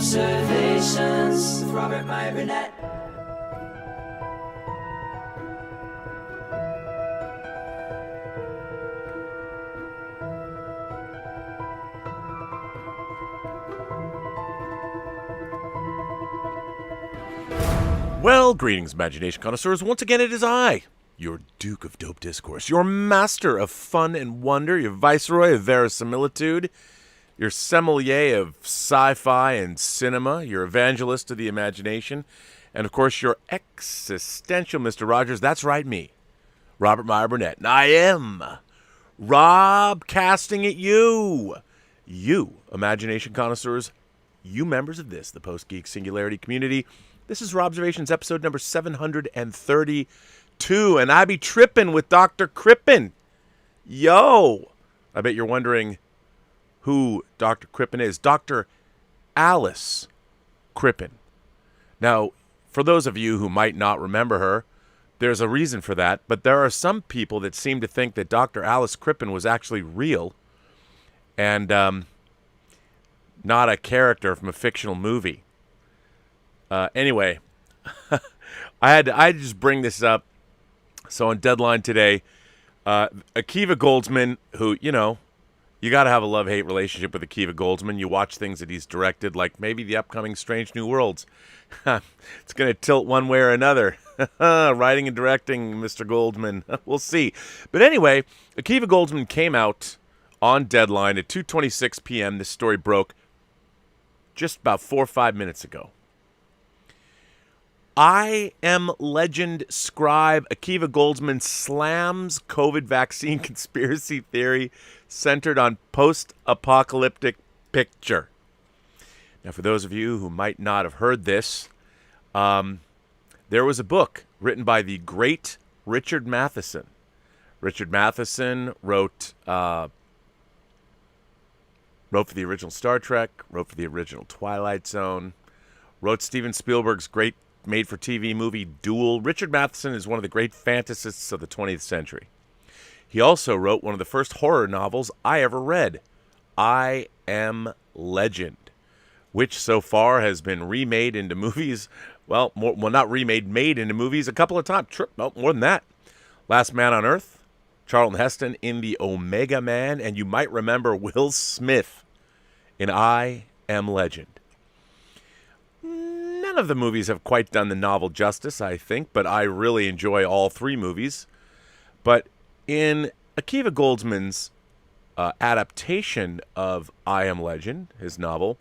Robservations with Robert, Meyer, Burnett. Well, greetings, imagination connoisseurs. Once again, it is I, your Duke of Dope Discourse, your master of fun and wonder, your viceroy of verisimilitude, your sommelier of sci-fi and cinema, your evangelist of the imagination, and, of course, your existential Mr. Rogers. That's right, me, Robert Meyer Burnett. And I am Rob casting at you, imagination connoisseurs, you members of this, the Post-Geek Singularity community. This is Robservations, episode number 732, and I be tripping with Dr. Crippen. Yo! I bet you're wondering who Dr. Crippen is. Dr. Alice Crippen. Now, for those of you who might not remember her, there's a reason for that, but there are some people that seem to think that Dr. Alice Crippen was actually real and not a character from a fictional movie. Anyway, I had to just bring this up. So on Deadline today, Akiva Goldsman, who, you know, you got to have a love-hate relationship with Akiva Goldsman. You watch things that he's directed, like maybe the upcoming Strange New Worlds. It's going to tilt one way or another. Writing and directing, Mr. Goldsman. We'll see. But anyway, Akiva Goldsman came out on Deadline at 2:26 p.m. This story broke just about 4 or 5 minutes ago. I Am Legend scribe Akiva Goldsman slams COVID vaccine conspiracy theory centered on post-apocalyptic picture. Now, for those of you who might not have heard this, there was a book written by the great Richard Matheson. Richard Matheson wrote for the original Star Trek, wrote for the original Twilight Zone, wrote Steven Spielberg's great made-for-TV movie Duel. Richard Matheson is one of the great fantasists of the 20th century. He also wrote one of the first horror novels I ever read, I Am Legend, which so far has been remade into movies. Well, not remade, made into movies a couple of times. No, more than that. Last Man on Earth, Charlton Heston in The Omega Man, and you might remember Will Smith in I Am Legend. None of the movies have quite done the novel justice, I think, but I really enjoy all three movies. But in Akiva Goldsman's adaptation of I Am Legend, his novel,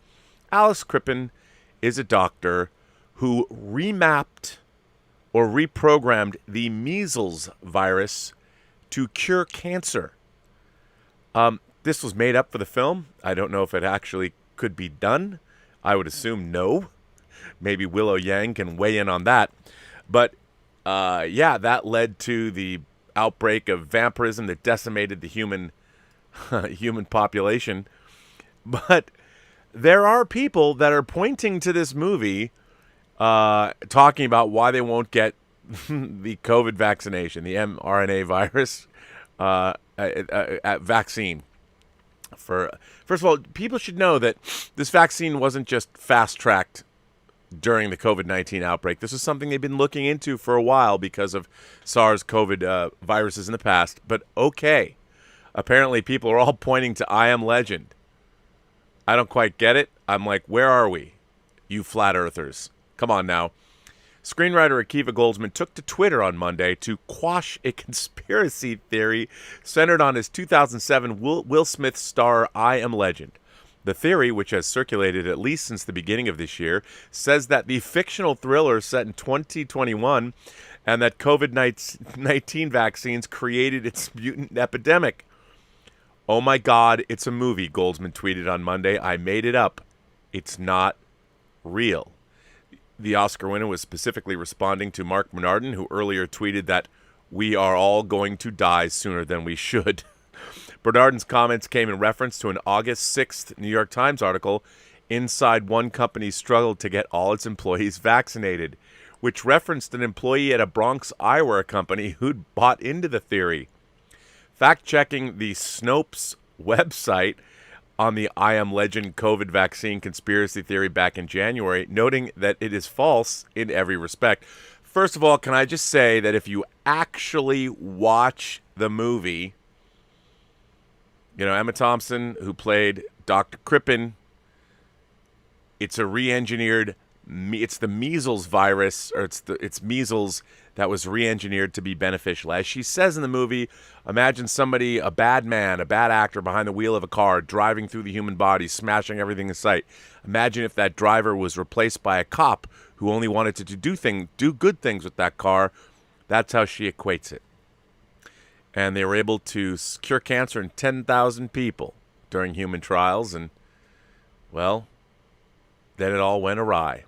Alice Crippen is a doctor who remapped or reprogrammed the measles virus to cure cancer. This was made up for the film. I don't know if it actually could be done. I would assume no. Maybe Willow Yang can weigh in on that. But, that led to the outbreak of vampirism that decimated the human population. But there are people that are pointing to this movie talking about why they won't get the COVID vaccination, the mRNA virus vaccine. First of all, people should know that this vaccine wasn't just fast-tracked during the COVID-19 outbreak. This is something they've been looking into for a while because of SARS-CoV viruses in the past. But okay, apparently people are all pointing to I Am Legend. I don't quite get it. I'm like, where are we, you flat earthers? Come on now. Screenwriter Akiva Goldsman took to Twitter on Monday to quash a conspiracy theory centered on his 2007 Will Smith star I Am Legend. The theory, which has circulated at least since the beginning of this year, says that the fictional thriller set in 2021 and that COVID-19 vaccines created its mutant epidemic. Oh my God, it's a movie, Goldsman tweeted on Monday. I made it up. It's not real. The Oscar winner was specifically responding to Mark Bernardin, who earlier tweeted that we are all going to die sooner than we should. Bernardin's comments came in reference to an August 6th New York Times article, Inside One Company's Struggle to Get All Its Employees Vaccinated, which referenced an employee at a Bronx eyewear company who'd bought into the theory. Fact-checking the Snopes website, on the I Am Legend COVID vaccine conspiracy theory back in January, noting that it is false in every respect. First of all, can I just say that if you actually watch the movie, Emma Thompson, who played Dr. Crippen, it's a re-engineered, it's the measles virus, or it's measles that was re-engineered to be beneficial. As she says in the movie, imagine somebody, a bad man, a bad actor behind the wheel of a car, driving through the human body, smashing everything in sight. Imagine if that driver was replaced by a cop who only wanted to do good things with that car. That's how she equates it. And they were able to cure cancer in 10,000 people during human trials, and, well, then it all went awry.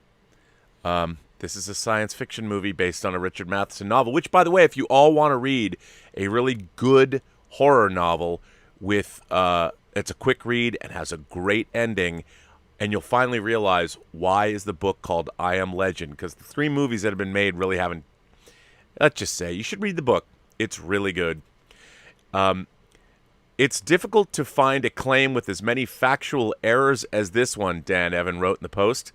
This is a science fiction movie based on a Richard Matheson novel, which, by the way, if you all want to read a really good horror novel with it's a quick read and has a great ending, and you'll finally realize why is the book called I Am Legend, because the 3 movies that have been made really haven't. Let's just say you should read the book. It's really good. It's difficult to find a claim with as many factual errors as this one, Dan Evan wrote in the Post.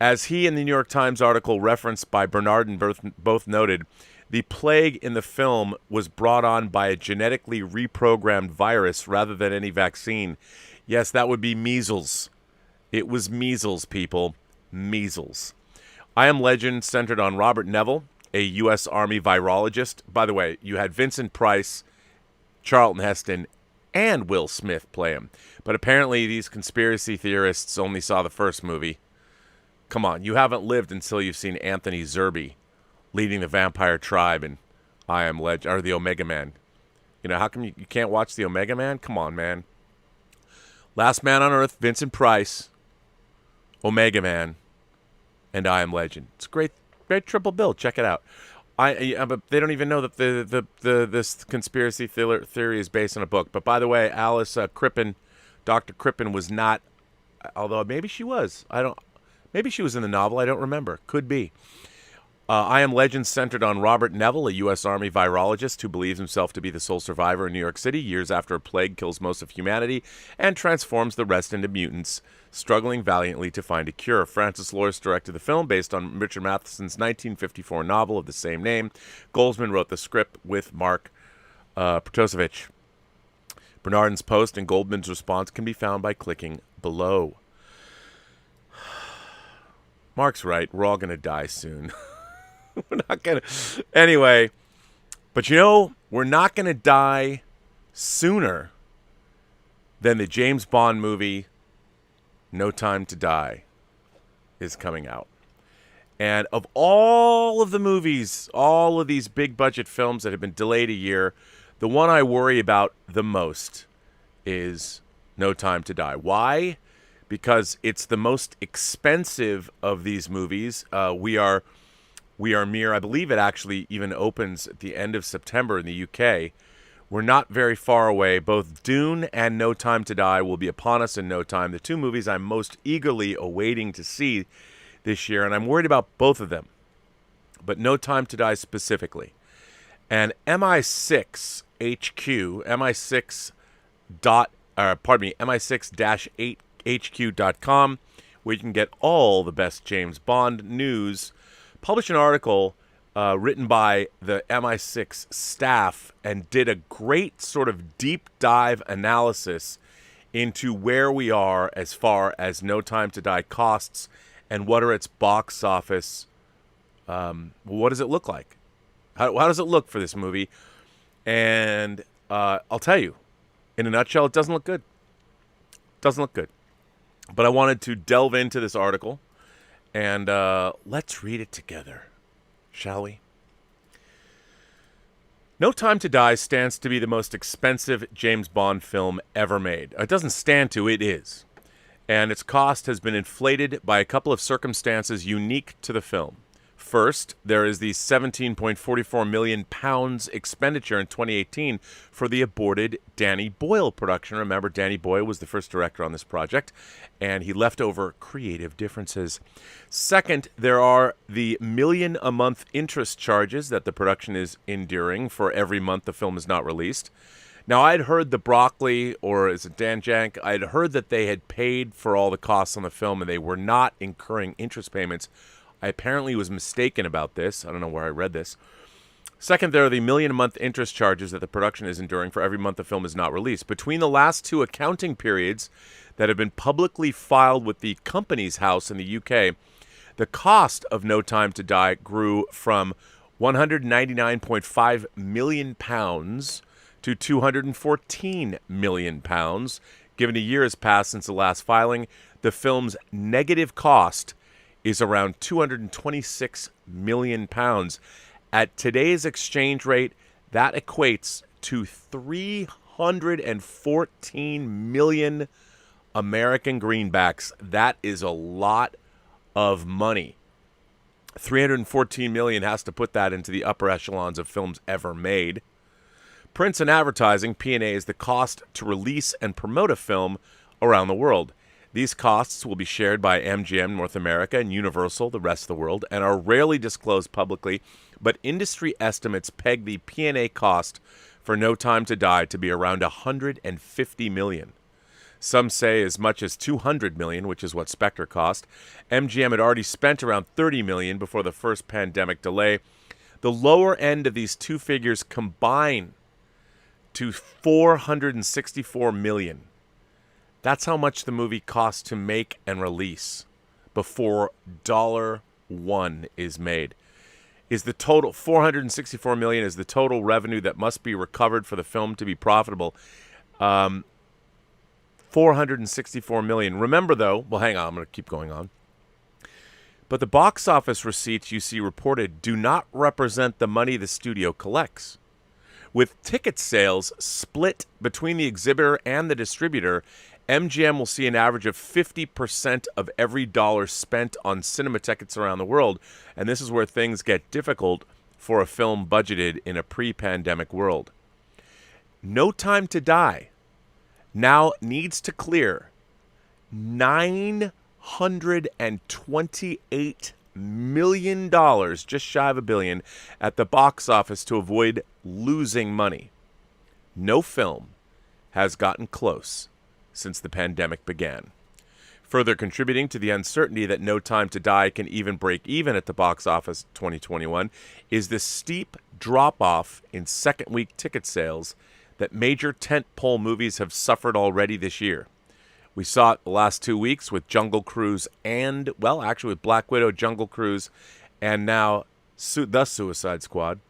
As he and the New York Times article referenced by Bernard and both noted, the plague in the film was brought on by a genetically reprogrammed virus rather than any vaccine. Yes, that would be measles. It was measles, people. Measles. I Am Legend centered on Robert Neville, a U.S. Army virologist. By the way, you had Vincent Price, Charlton Heston, and Will Smith play him. But apparently these conspiracy theorists only saw the first movie. Come on, you haven't lived until you've seen Anthony Zerbe leading the vampire tribe in I Am Legend, or the Omega Man. How come you can't watch the Omega Man? Come on, man. Last Man on Earth, Vincent Price, Omega Man, and I Am Legend. It's a great triple bill. Check it out. But they don't even know that this conspiracy theory is based on a book. But by the way, Alice Crippen, Dr. Crippen was not, although maybe she was. Maybe she was in the novel. I don't remember. Could be. I Am Legend centered on Robert Neville, a U.S. Army virologist who believes himself to be the sole survivor in New York City years after a plague kills most of humanity and transforms the rest into mutants, struggling valiantly to find a cure. Francis Lawrence directed the film based on Richard Matheson's 1954 novel of the same name. Goldsman wrote the script with Mark Protosevich. Bernard's post and Goldman's response can be found by clicking below. Mark's right. We're all going to die soon. We're not going to. Anyway, but we're not going to die sooner than the James Bond movie No Time to Die is coming out. And of all of the movies, all of these big budget films that have been delayed a year, the one I worry about the most is No Time to Die. Why? Because it's the most expensive of these movies. We are mere, I believe it actually even opens at the end of September in the UK. We're not very far away. Both Dune and No Time to Die will be upon us in no time. The 2 movies I'm most eagerly awaiting to see this year, and I'm worried about both of them. But No Time to Die specifically. And MI6 HQ, MI6-8HQ.com, where you can get all the best James Bond news, published an article written by the MI6 staff and did a great sort of deep dive analysis into where we are as far as No Time to Die costs and what are its box office. What does it look like? How does it look for this movie? And I'll tell you, in a nutshell, it doesn't look good. Doesn't look good. But I wanted to delve into this article, and let's read it together, shall we? No Time to Die stands to be the most expensive James Bond film ever made. It doesn't stand to, it is. And its cost has been inflated by a couple of circumstances unique to the film. First, there is the £17.44 million expenditure in 2018 for the aborted Danny Boyle production. Remember, Danny Boyle was the first director on this project, and he left over creative differences. Second, there are the $1 million-a-month interest charges that the production is enduring for every month the film is not released. Now, I'd heard the Broccoli, or is it Dan Jank? I'd heard that they had paid for all the costs on the film and they were not incurring interest payments. I apparently was mistaken about this. I don't know where I read this. Second, there are the million-a-month interest charges that the production is enduring for every month the film is not released. Between the last two accounting periods that have been publicly filed with the Companies House in the UK, the cost of No Time to Die grew from £199.5 million to £214 million. Given a year has passed since the last filing, the film's negative cost is around £226 million. At today's exchange rate, that equates to 314 million American greenbacks. That is a lot of money. 314 million has to put that into the upper echelons of films ever made. Prints and advertising, P&A, is the cost to release and promote a film around the world. These costs will be shared by MGM North America and Universal, the rest of the world, and are rarely disclosed publicly, but industry estimates peg the P&A cost for No Time to Die to be around $150 million. Some say as much as $200 million, which is what Spectre cost. MGM had already spent around $30 million before the first pandemic delay. The lower end of these two figures combine to $464 million. That's how much the movie costs to make and release before $1 is made. Is the total $464 million is the total revenue that must be recovered for the film to be profitable? $464 million. Remember, though, well, hang on, I'm going to keep going on. But the box office receipts you see reported do not represent the money the studio collects. With ticket sales split between the exhibitor and the distributor, MGM will see an average of 50% of every dollar spent on cinema tickets around the world, and this is where things get difficult for a film budgeted in a pre-pandemic world. No Time to Die now needs to clear $928 million, just shy of $1 billion, at the box office to avoid losing money. No film has gotten close since the pandemic began. Further contributing to the uncertainty that No Time to Die can even break even at the box office 2021 is the steep drop-off in second-week ticket sales that major tentpole movies have suffered already this year. We saw it the last 2 weeks with Jungle Cruise and, well, actually with Black Widow, Jungle Cruise, and now The Suicide Squad.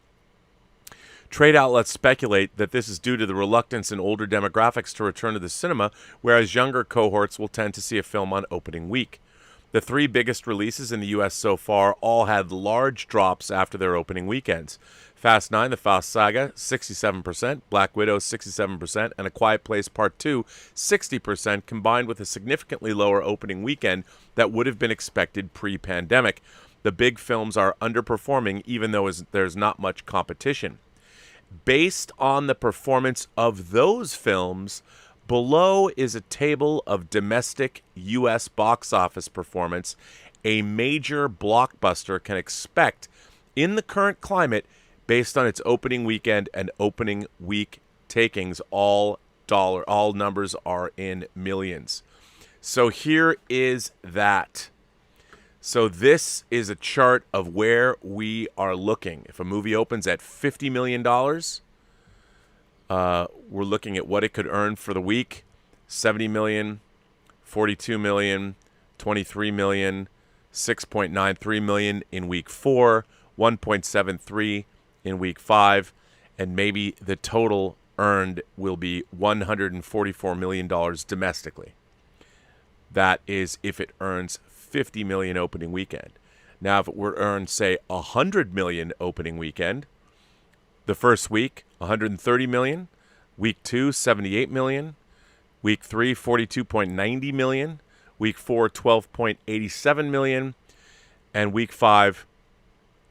Trade outlets speculate that this is due to the reluctance in older demographics to return to the cinema, whereas younger cohorts will tend to see a film on opening week. The three biggest releases in the U.S. so far all had large drops after their opening weekends. Fast 9, The Fast Saga, 67%, Black Widow, 67%, and A Quiet Place Part 2, 60%, combined with a significantly lower opening weekend that would have been expected pre-pandemic. The big films are underperforming even though there's not much competition. Based on the performance of those films, below is a table of domestic U.S. box office performance a major blockbuster can expect in the current climate based on its opening weekend and opening week takings. All numbers are in millions. So here is that. So this is a chart of where we are looking. If a movie opens at $50 million, we're looking at what it could earn for the week. $70 million, $42 million, $23 million, $6.93 million in week 4, $1.73 in week 5, and maybe the total earned will be $144 million domestically. That is if it earns $50 million opening weekend. Now, if it were to earn, say, $100 million opening weekend, the first week, $130 million, week 2, $78 million, week 3, $42.90 million, week 4, $12.87 million, and week 5,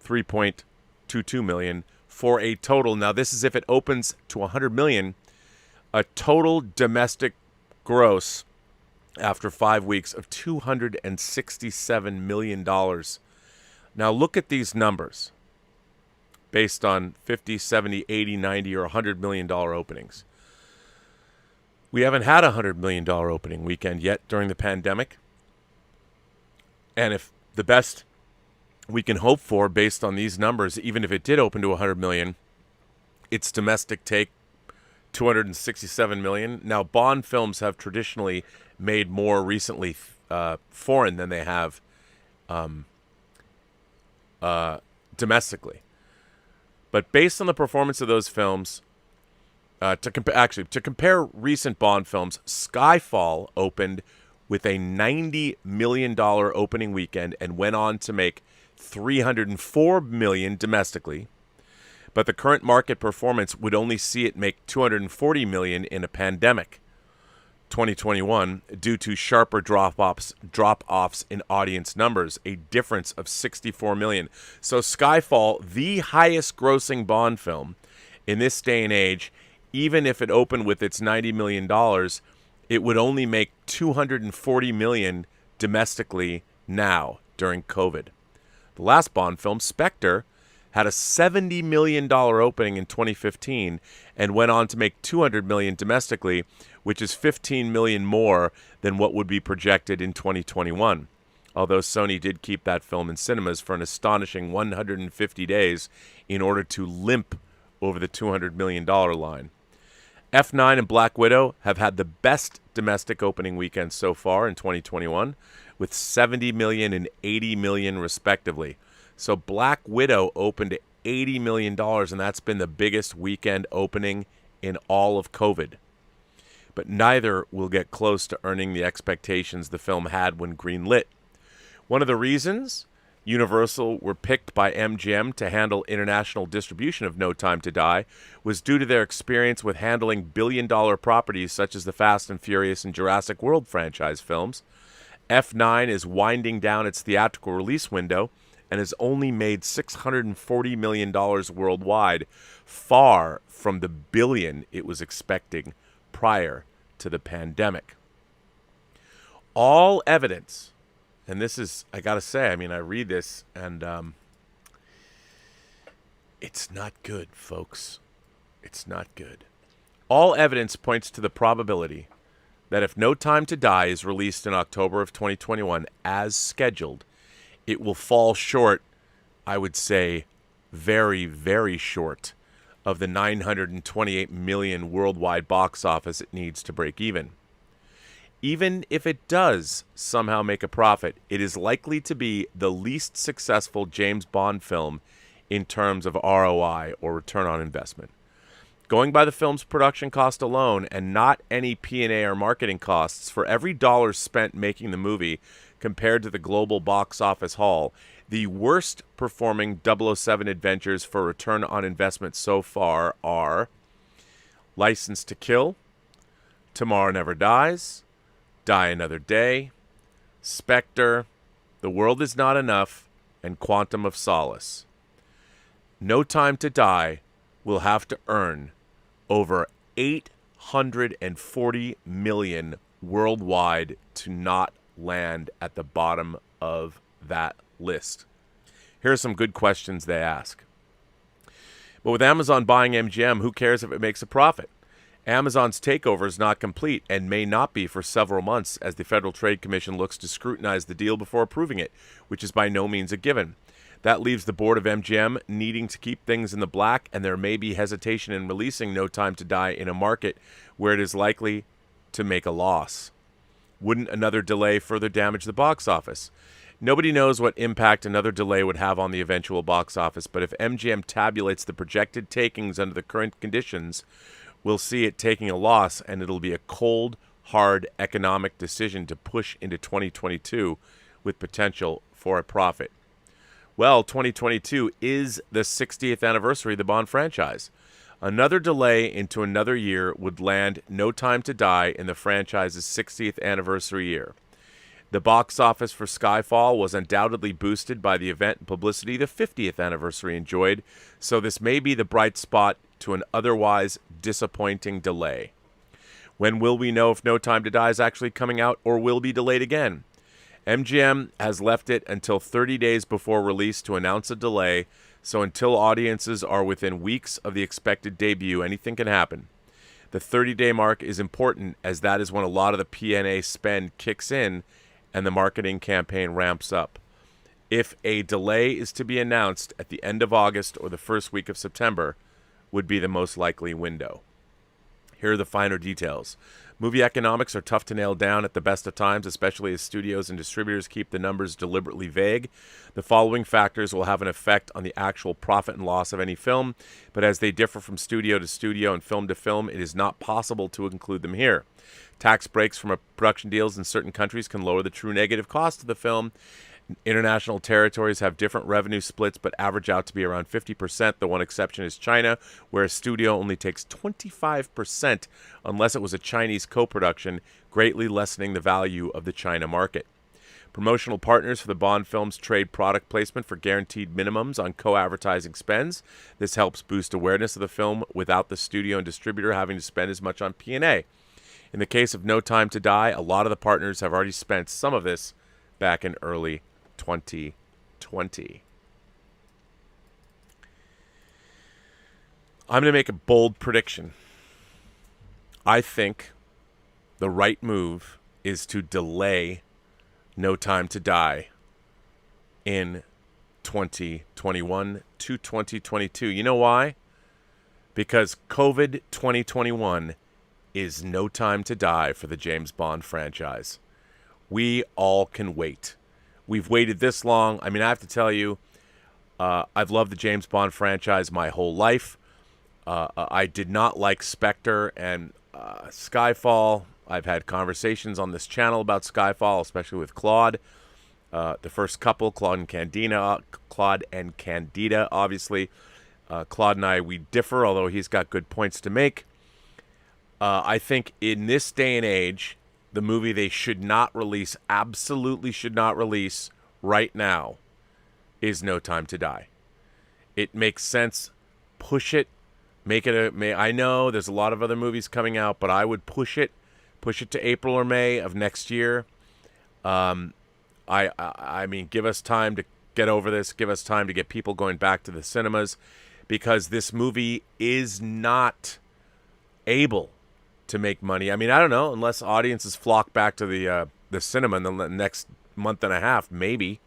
$3.22 million, for a total. Now, this is if it opens to $100 million, a total domestic gross after 5 weeks of $267 million. Now look at these numbers based on 50, 70, 80, 90, or $100 million openings. We haven't had $100 million opening weekend yet during the pandemic. And if the best we can hope for based on these numbers, even if it did open to $100 million, its domestic take $267 million. Now, Bond films have traditionally made more recently foreign than they have domestically. But based on the performance of those films, to compare recent Bond films, Skyfall opened with a $90 million opening weekend and went on to make $304 million domestically. But the current market performance would only see it make $240 million in a pandemic 2021 due to sharper drop-offs in audience numbers, a difference of $64 million. So Skyfall, the highest grossing Bond film in this day and age, even if it opened with its $90 million, it would only make $240 million domestically now during COVID. The last Bond film, Spectre, had a $70 million opening in 2015 and went on to make $200 million domestically, which is $15 million more than what would be projected in 2021. Although Sony did keep that film in cinemas for an astonishing 150 days in order to limp over the $200 million line. F9 and Black Widow have had the best domestic opening weekend so far in 2021, with $70 million and $80 million respectively. So Black Widow opened at $80 million, and that's been the biggest weekend opening in all of COVID. But neither will get close to earning the expectations the film had when greenlit. One of the reasons Universal were picked by MGM to handle international distribution of No Time to Die was due to their experience with handling billion-dollar properties such as the Fast and Furious and Jurassic World franchise films. F9 is winding down its theatrical release window and has only made $640 million worldwide, far from the billion it was expecting prior to the pandemic. All evidence, and this is, I gotta say, I mean, I read this and it's not good, folks. It's not good. All evidence points to the probability that if No Time to Die is released in October of 2021 as scheduled, it will fall short, I would say, very, very short of the $928 million worldwide box office it needs to break even. Even if it does somehow make a profit, it is likely to be the least successful James Bond film in terms of ROI, or return on investment. Going by the film's production cost alone, and not any P&A or marketing costs, for every dollar spent making the movie compared to the global box office haul, the worst performing 007 adventures for return on investment so far are License to Kill, Tomorrow Never Dies, Die Another Day, Spectre, The World Is Not Enough, and Quantum of Solace. No Time to Die will have to earn over $840 million worldwide to not land at the bottom of that list. Here are some good questions they ask. But with Amazon buying MGM, who cares if it makes a profit? Amazon's takeover is not complete and may not be for several months as the Federal Trade Commission looks to scrutinize the deal before approving it, which is by no means a given. That leaves the board of MGM needing to keep things in the black, and there may be hesitation in releasing No Time to Die in a market where it is likely to make a loss. Wouldn't another delay further damage the box office? Nobody knows what impact another delay would have on the eventual box office, but if MGM tabulates the projected takings under the current conditions, we'll see it taking a loss, and it'll be a cold, hard economic decision to push into 2022 with potential for a profit. Well, 2022 is the 60th anniversary of the Bond franchise. Another delay into another year would land No Time to Die in the franchise's 60th anniversary year. The box office for Skyfall was undoubtedly boosted by the event and publicity the 50th anniversary enjoyed, so this may be the bright spot to an otherwise disappointing delay. When will we know if No Time to Die is actually coming out or will be delayed again? MGM has left it until 30 days before release to announce a delay, so until audiences are within weeks of the expected debut, anything can happen. The 30-day mark is important, as that is when a lot of the P&A spend kicks in and the marketing campaign ramps up. If a delay is to be announced at the end of August or the first week of September, would be the most likely window. Here are the finer details. Movie economics are tough to nail down at the best of times, especially as studios and distributors keep the numbers deliberately vague. The following factors will have an effect on the actual profit and loss of any film, but as they differ from studio to studio and film to film, it is not possible to include them here. Tax breaks from production deals in certain countries can lower the true negative cost of the film. International territories have different revenue splits, but average out to be around 50%. The one exception is China, where a studio only takes 25% unless it was a Chinese co-production, greatly lessening the value of the China market. Promotional partners for the Bond films trade product placement for guaranteed minimums on co-advertising spends. This helps boost awareness of the film without the studio and distributor having to spend as much on P&A. In the case of No Time to Die, a lot of the partners have already spent some of this back in early 2020. I'm going to make a bold prediction. I think the right move is to delay No Time to Die in 2021 to 2022. You know why? Because COVID 2021 is no time to die for the James Bond franchise. We all can wait. We've waited this long. I mean, I have to tell you, I've loved the James Bond franchise my whole life. I did not like Spectre and Skyfall. I've had conversations on this channel about Skyfall, especially with Claude. The first couple, Claude and Candida, obviously. Claude and I, we differ, although he's got good points to make. I think in this day and age, the movie they should not release, absolutely should not release right now, is No Time to Die. It makes sense. Push it. Make it I know there's a lot of other movies coming out, but I would push it to April or May of next year. I mean, give us time to get over this. Give us time to get people going back to the cinemas, because this movie is not able to make money. I mean, I don't know, unless audiences flock back to the cinema in the next month and a half, maybe.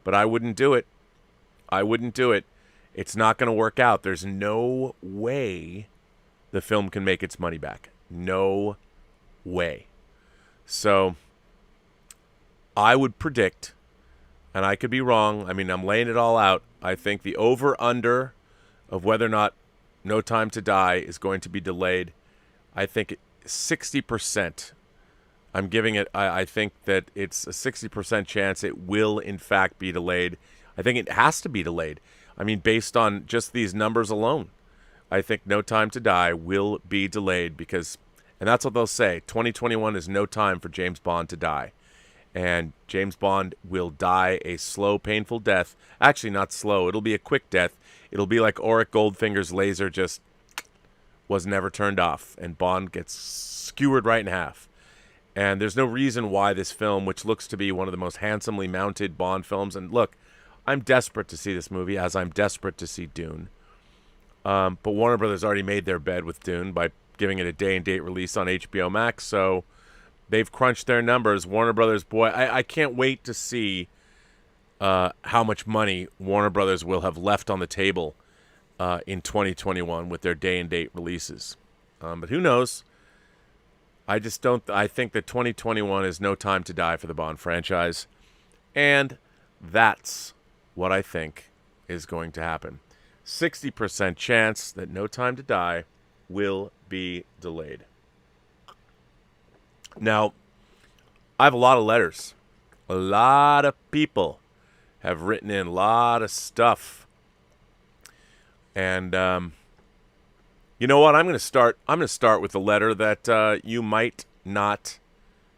But I wouldn't do it. I wouldn't do it. It's not going to work out. There's no way the film can make its money back. No way. So I would predict, and I could be wrong, I mean, I'm laying it all out, I think the over-under of whether or not No Time to Die is going to be delayed, I think 60%. I'm giving it, I think that it's a 60% chance it will, in fact, be delayed. I think it has to be delayed. I mean, based on just these numbers alone, I think No Time to Die will be delayed because, and that's what they'll say, 2021 is no time for James Bond to die. And James Bond will die a slow, painful death. Actually, not slow. It'll be a quick death. It'll be like Auric Goldfinger's laser just was never turned off, and Bond gets skewered right in half. And there's no reason why this film, which looks to be one of the most handsomely mounted Bond films, and look, I'm desperate to see this movie, as I'm desperate to see Dune. But Warner Brothers already made their bed with Dune by giving it a day-and-date release on HBO Max, so they've crunched their numbers. Warner Brothers, boy, I can't wait to see how much money Warner Brothers will have left on the table in 2021 with their day-and-date releases. But who knows? I think that 2021 is no time to die for the Bond franchise. And that's what I think is going to happen. 60% chance that No Time to Die will be delayed. Now, I have a lot of letters. A lot of people have written in a lot of stuff. And you know what? I'm going to start with a letter that you might not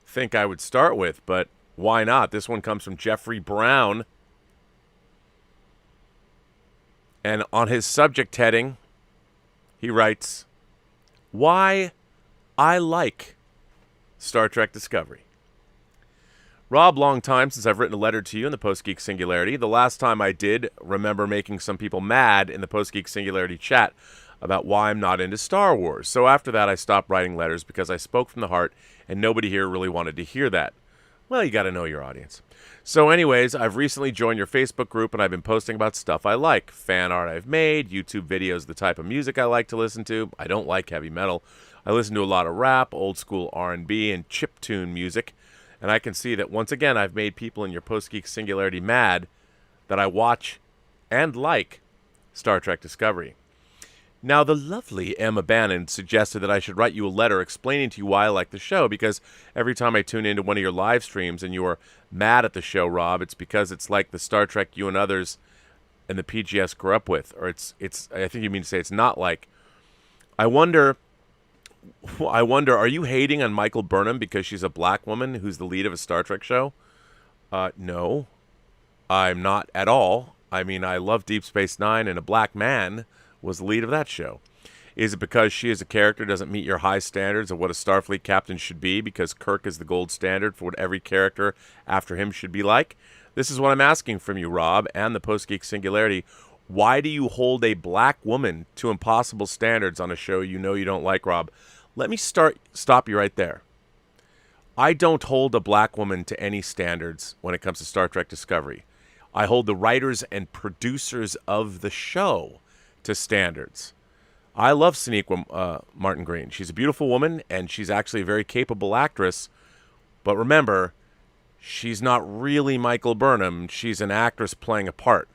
think I would start with, but why not? This one comes from Jeffrey Brown. And on his subject heading, he writes, "Why I like Star Trek Discovery." Rob, long time since I've written a letter to you in the Post-Geek Singularity. The last time I did, remember making some people mad in the Post-Geek Singularity chat. about why I'm not into Star Wars. So after that, I stopped writing letters because I spoke from the heart, and nobody here really wanted to hear that. Well, you got to know your audience. So anyways, I've recently joined your Facebook group, and I've been posting about stuff I like. Fan art I've made, YouTube videos, the type of music I like to listen to. I don't like heavy metal. I listen to a lot of rap, old school R&B, and chiptune music. And I can see that once again, I've made people in your Post-Geek Singularity mad that I watch and like Star Trek Discovery. Now, the lovely Emma Bannon suggested that I should write you a letter explaining to you why I like the show, because every time I tune into one of your live streams and you are mad at the show, Rob, it's because it's like the Star Trek you and others and the PGS grew up with. Or it's I think you mean to say it's not like. I wonder, are you hating on Michael Burnham because she's a black woman who's the lead of a Star Trek show? No, I'm not at all. I mean, I love Deep Space Nine, and a black man was the lead of that show. Is it because she as a character doesn't meet your high standards of what a Starfleet captain should be, because Kirk is the gold standard for what every character after him should be like? This is what I'm asking from you, Rob, and the Post-Geek Singularity. Why do you hold a black woman to impossible standards on a show you know you don't like, Rob? Let me stop you right there. I don't hold a black woman to any standards when it comes to Star Trek Discovery. I hold the writers and producers of the show to standards. I love Sonequa Martin Green. She's a beautiful woman, and she's actually a very capable actress. But remember, she's not really Michael Burnham. She's an actress playing a part.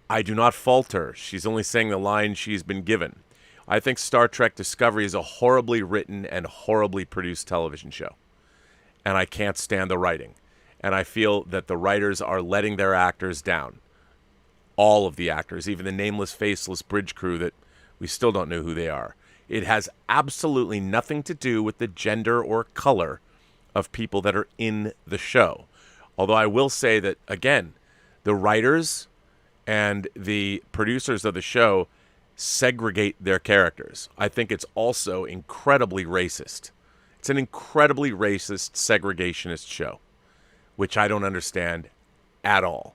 I do not fault her. She's only saying the lines she's been given. I think Star Trek Discovery is a horribly written and horribly produced television show. And I can't stand the writing. And I feel that the writers are letting their actors down. All of the actors, even the nameless, faceless bridge crew that we still don't know who they are. It has absolutely nothing to do with the gender or color of people that are in the show. Although I will say that, again, the writers and the producers of the show segregate their characters. I think it's also incredibly racist. It's an incredibly racist, segregationist show, which I don't understand at all.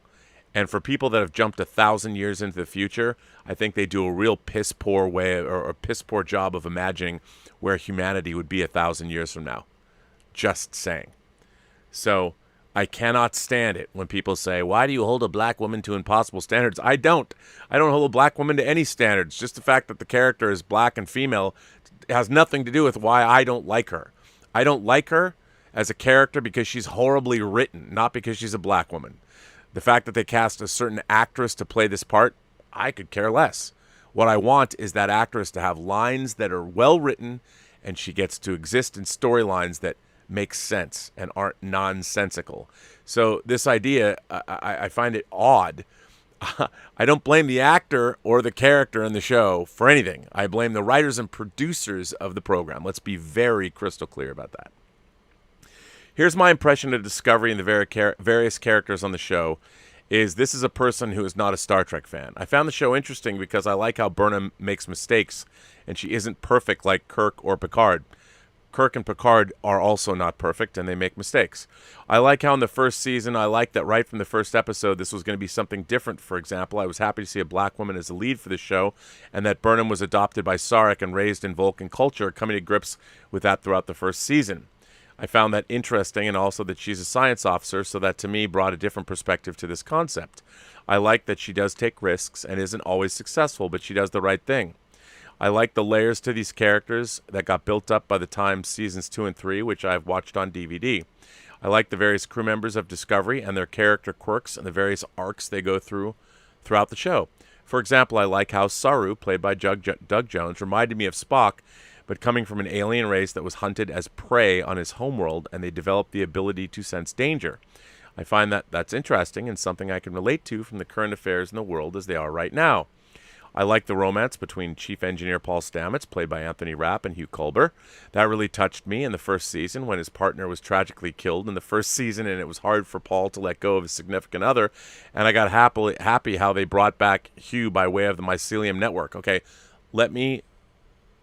And for people that have jumped 1,000 years into the future, I think they do a real piss poor way or a piss poor job of imagining where humanity would be 1,000 years from now. Just saying. So I cannot stand it when people say, why do you hold a black woman to impossible standards? I don't hold a black woman to any standards. Just the fact that the character is black and female has nothing to do with why I don't like her. I don't like her as a character because she's horribly written, not because she's a black woman. The fact that they cast a certain actress to play this part, I could care less. What I want is that actress to have lines that are well written, and she gets to exist in storylines that make sense and aren't nonsensical. So this idea, I find it odd. I don't blame the actor or the character in the show for anything. I blame the writers and producers of the program. Let's be very crystal clear about that. Here's my impression of Discovery and the various characters on the show. This is a person who is not a Star Trek fan. I found the show interesting because I like how Burnham makes mistakes, and she isn't perfect like Kirk or Picard. Kirk and Picard are also not perfect, and they make mistakes. I like how in the first season, I like that right from the first episode, this was going to be something different. For example, I was happy to see a black woman as the lead for the show, and that Burnham was adopted by Sarek and raised in Vulcan culture, coming to grips with that throughout the first season. I found that interesting, and also that she's a science officer, so that to me brought a different perspective to this concept. I like that she does take risks and isn't always successful, but she does the right thing. I like the layers to these characters that got built up by the time seasons 2 and 3, which I've watched on DVD. I like the various crew members of Discovery and their character quirks and the various arcs they go through throughout the show. For example, I like how Saru, played by Doug Jones, reminded me of Spock, but coming from an alien race that was hunted as prey on his homeworld, and they developed the ability to sense danger. I find that that's interesting and something I can relate to from the current affairs in the world as they are right now. I like the romance between Chief Engineer Paul Stamets, played by Anthony Rapp, and Hugh Culber. That really touched me in the first season when his partner was tragically killed in the first season, and it was hard for Paul to let go of his significant other. And I got happy how they brought back Hugh by way of the Mycelium Network. Okay, let me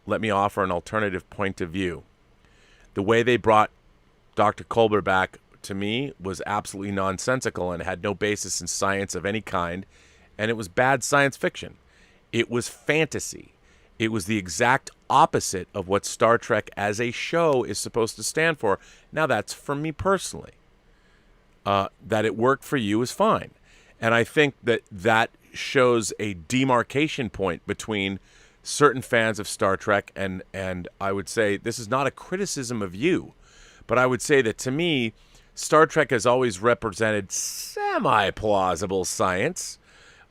offer an alternative point of view. The way they brought Dr. Culber back, to me, was absolutely nonsensical and had no basis in science of any kind, and it was bad science fiction. It was fantasy. It was the exact opposite of what Star Trek as a show is supposed to stand for. Now, that's for me personally. That it worked for you is fine. And I think that shows a demarcation point between certain fans of Star Trek, and I would say this is not a criticism of you, but I would say that to me, Star Trek has always represented semi-plausible science.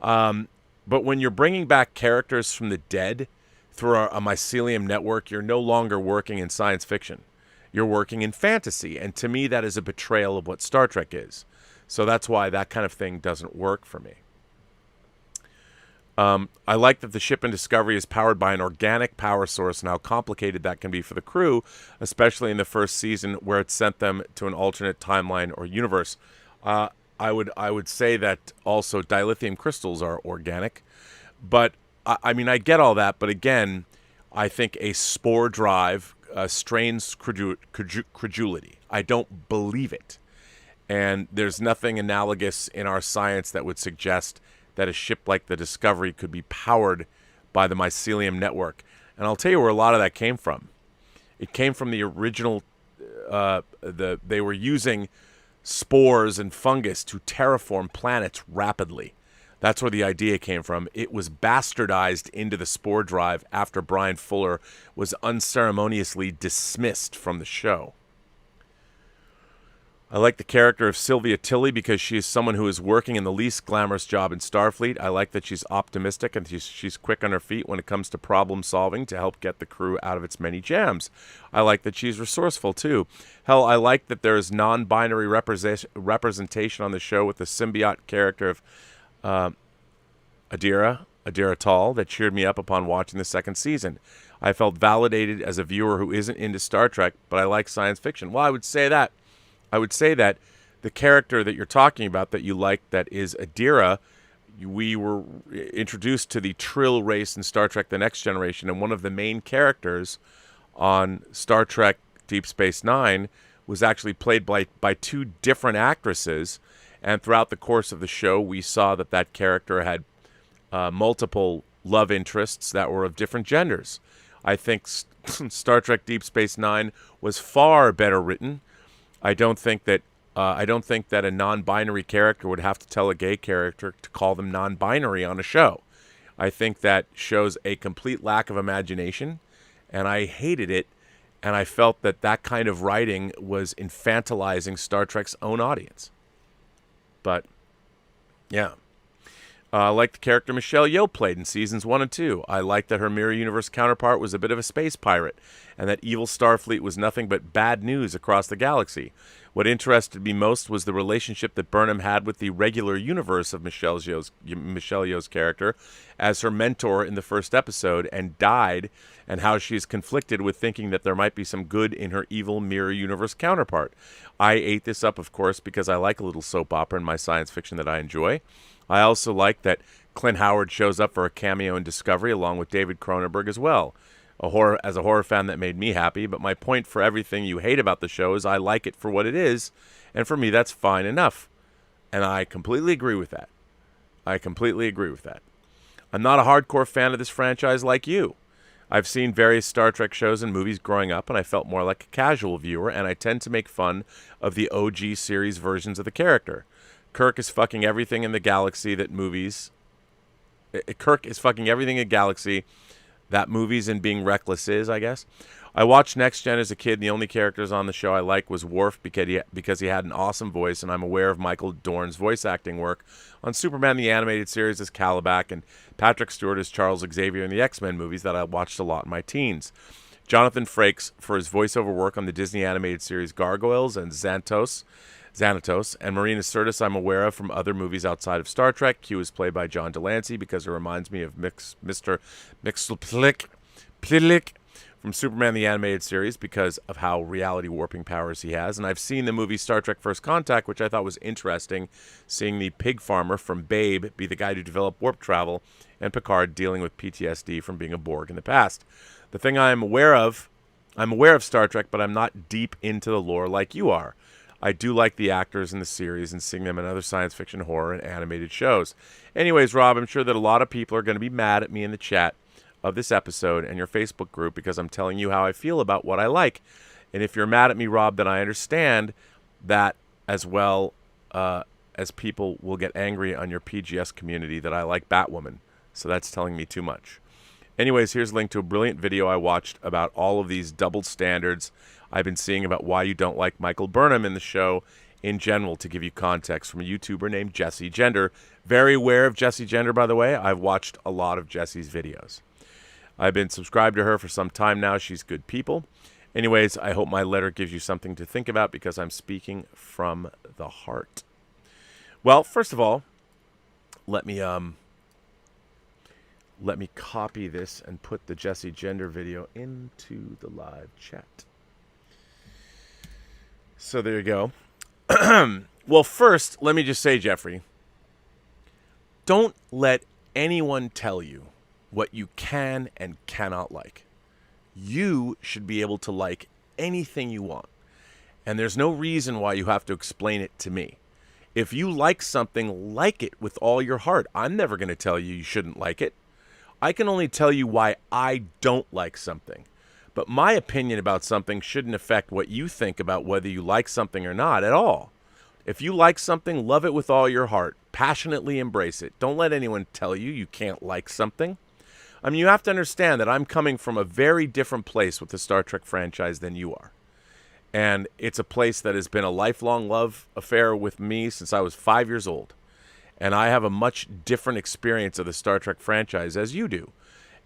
But when you're bringing back characters from the dead through a mycelium network, you're no longer working in science fiction. You're working in fantasy. And to me, that is a betrayal of what Star Trek is. So that's why that kind of thing doesn't work for me. I like that the ship in Discovery is powered by an organic power source and how complicated that can be for the crew, especially in the first season where it sent them to an alternate timeline or universe. I would say that also dilithium crystals are organic. But, I mean, I get all that. But again, I think a spore drive strains credulity. I don't believe it. And there's nothing analogous in our science that would suggest that a ship like the Discovery could be powered by the mycelium network. And I'll tell you where a lot of that came from. It came from the original, they were using spores and fungus to terraform planets rapidly. That's where the idea came from. It was bastardized into the spore drive after Brian Fuller was unceremoniously dismissed from the show. I like the character of Sylvia Tilly because she is someone who is working in the least glamorous job in Starfleet. I like that she's optimistic and she's quick on her feet when it comes to problem solving to help get the crew out of its many jams. I like that she's resourceful too. Hell, I like that there is non-binary representation on the show with the symbiote character of Adira Tall that cheered me up upon watching the second season. I felt validated as a viewer who isn't into Star Trek, but I like science fiction. Well, I would say that the character that you're talking about that you like, that is Adira, we were introduced to the Trill race in Star Trek The Next Generation, and one of the main characters on Star Trek Deep Space Nine was actually played by two different actresses, and throughout the course of the show, we saw that character had multiple love interests that were of different genders. I think Star Trek Deep Space Nine was far better written. I don't think that a non-binary character would have to tell a gay character to call them non-binary on a show. I think that shows a complete lack of imagination, and I hated it, and I felt that kind of writing was infantilizing Star Trek's own audience. But, yeah. I like the character Michelle Yeoh played in seasons 1 and 2. I like that her Mirror Universe counterpart was a bit of a space pirate, and that evil Starfleet was nothing but bad news across the galaxy. What interested me most was the relationship that Burnham had with the regular universe of Michelle Yeoh's character as her mentor in the first episode and died, and how she is conflicted with thinking that there might be some good in her evil Mirror Universe counterpart. I ate this up, of course, because I like a little soap opera in my science fiction that I enjoy. I also like that Clint Howard shows up for a cameo in Discovery along with David Cronenberg as well. As a horror fan, that made me happy, but my point for everything you hate about the show is I like it for what it is, and for me that's fine enough. And I completely agree with that. I'm not a hardcore fan of this franchise like you. I've seen various Star Trek shows and movies growing up, and I felt more like a casual viewer, and I tend to make fun of the OG series versions of the character. Kirk is fucking everything in the galaxy that movies and being reckless is, I guess. I watched Next Gen as a kid, and the only characters on the show I liked was Worf because he had an awesome voice, and I'm aware of Michael Dorn's voice acting work on Superman the Animated Series as Calabac and Patrick Stewart as Charles Xavier in the X-Men movies that I watched a lot in my teens. Jonathan Frakes for his voiceover work on the Disney Animated Series Gargoyles and Xanatos, and Marina Sirtis I'm aware of from other movies outside of Star Trek. Q is played by John Delancey because it reminds me of Mr. Mxyzptlk from Superman the Animated Series because of how reality warping powers he has. And I've seen the movie Star Trek First Contact, which I thought was interesting, seeing the pig farmer from Babe be the guy who developed warp travel, and Picard dealing with PTSD from being a Borg in the past. The thing I'm aware of Star Trek, but I'm not deep into the lore like you are. I do like the actors in the series and seeing them in other science fiction, horror, and animated shows. Anyways, Rob, I'm sure that a lot of people are going to be mad at me in the chat of this episode and your Facebook group because I'm telling you how I feel about what I like. And if you're mad at me, Rob, then I understand that as well as people will get angry on your PGS community that I like Batwoman. So that's telling me too much. Anyways, here's a link to a brilliant video I watched about all of these double standards I've been seeing about why you don't like Michael Burnham in the show in general, to give you context, from a YouTuber named Jesse Gender. Very aware of Jesse Gender, by the way. I've watched a lot of Jesse's videos. I've been subscribed to her for some time now. She's good people. Anyways, I hope my letter gives you something to think about because I'm speaking from the heart. Well, first of all, let me copy this and put the Jesse Gender video into the live chat. So there you go. Well, first, let me just say, Jeffrey, don't let anyone tell you what you can and cannot like. You should be able to like anything you want. And there's no reason why you have to explain it to me. If you like something, like it with all your heart. I'm never going to tell you you shouldn't like it. I can only tell you why I don't like something. But my opinion about something shouldn't affect what you think about whether you like something or not at all. If you like something, love it with all your heart. Passionately embrace it. Don't let anyone tell you you can't like something. I mean, you have to understand that I'm coming from a very different place with the Star Trek franchise than you are. And it's a place that has been a lifelong love affair with me since I was 5 years old. And I have a much different experience of the Star Trek franchise as you do.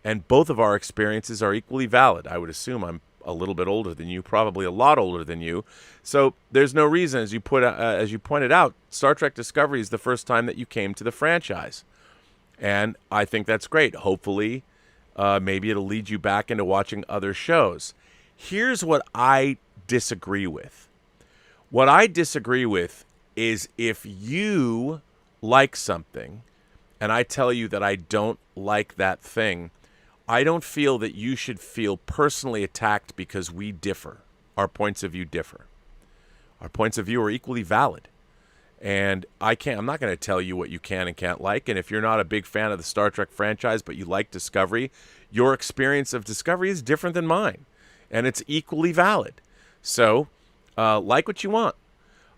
And both of our experiences are equally valid. I would assume I'm a little bit older than you, probably a lot older than you. So there's no reason, as you pointed out, Star Trek Discovery is the first time that you came to the franchise. And I think that's great. Hopefully, maybe it'll lead you back into watching other shows. Here's what I disagree with. What I disagree with is if you like something and I tell you that I don't like that thing, I don't feel that you should feel personally attacked because we differ. Our points of view differ. Our points of view are equally valid. And I'm not going to tell you what you can and can't like. And if you're not a big fan of the Star Trek franchise, but you like Discovery, your experience of Discovery is different than mine. And it's equally valid. So, like what you want.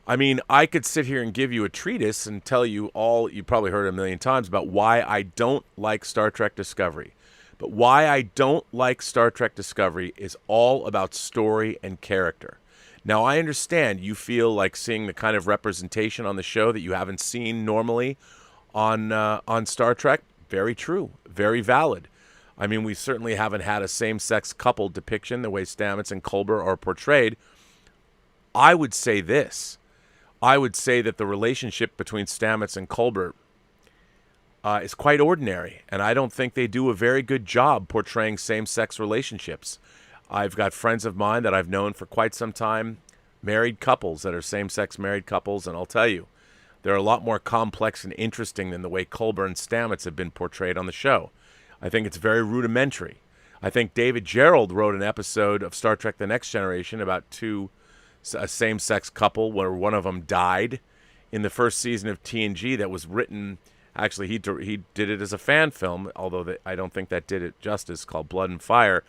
I mean, I could sit here and give you a treatise and tell you all, you probably heard it a million times, about why I don't like Star Trek Discovery. But why I don't like Star Trek Discovery is all about story and character. Now, I understand you feel like seeing the kind of representation on the show that you haven't seen normally on Star Trek. Very true. Very valid. I mean, we certainly haven't had a same-sex couple depiction the way Stamets and Culber are portrayed. I would say this. I would say that the relationship between Stamets and Culber is quite ordinary, and I don't think they do a very good job portraying same-sex relationships. I've got friends of mine that I've known for quite some time, married couples that are same-sex married couples, and I'll tell you, they're a lot more complex and interesting than the way Culber and Stamets have been portrayed on the show. I think it's very rudimentary. I think David Gerrold wrote an episode of Star Trek The Next Generation about a same-sex couple where one of them died in the first season of TNG that was written. Actually, he did it as a fan film, although I don't think that did it justice, called Blood and Fire.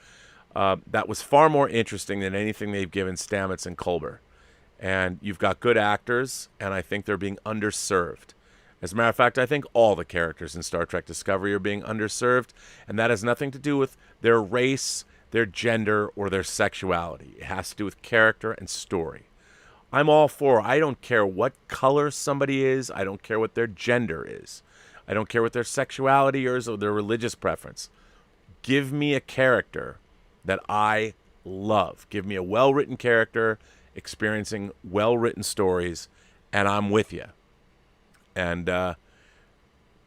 That was far more interesting than anything they've given Stamets and Culber. And you've got good actors, and I think they're being underserved. As a matter of fact, I think all the characters in Star Trek Discovery are being underserved, and that has nothing to do with their race, their gender, or their sexuality. It has to do with character and story. I'm all for, I don't care what color somebody is, I don't care what their gender is. I don't care what their sexuality is or their religious preference. Give me a character that I love. Give me a well-written character experiencing well-written stories, and I'm with you. And I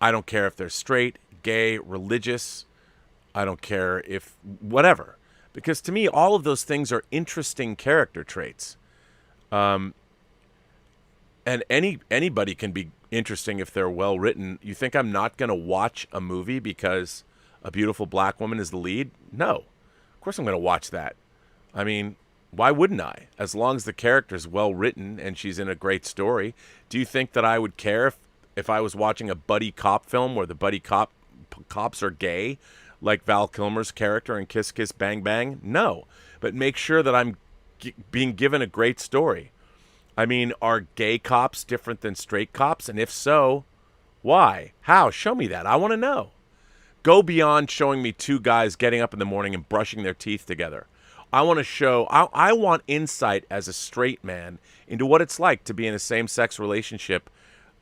don't care if they're straight, gay, religious. I don't care if whatever. Because to me, all of those things are interesting character traits. And anybody can be interesting if they're well written. You think I'm not going to watch a movie because a beautiful black woman is the lead? No. Of course I'm going to watch that. I mean, why wouldn't I? As long as the character's well written and she's in a great story. Do you think that I would care if I was watching a buddy cop film where the buddy cops are gay? like Val Kilmer's character in Kiss Kiss Bang Bang? No. But make sure that I'm being given a great story. I mean, are gay cops different than straight cops? And if so, why? How? Show me that. I want to know. Go beyond showing me two guys getting up in the morning and brushing their teeth together. I want to show, I want insight as a straight man into what it's like to be in a same-sex relationship.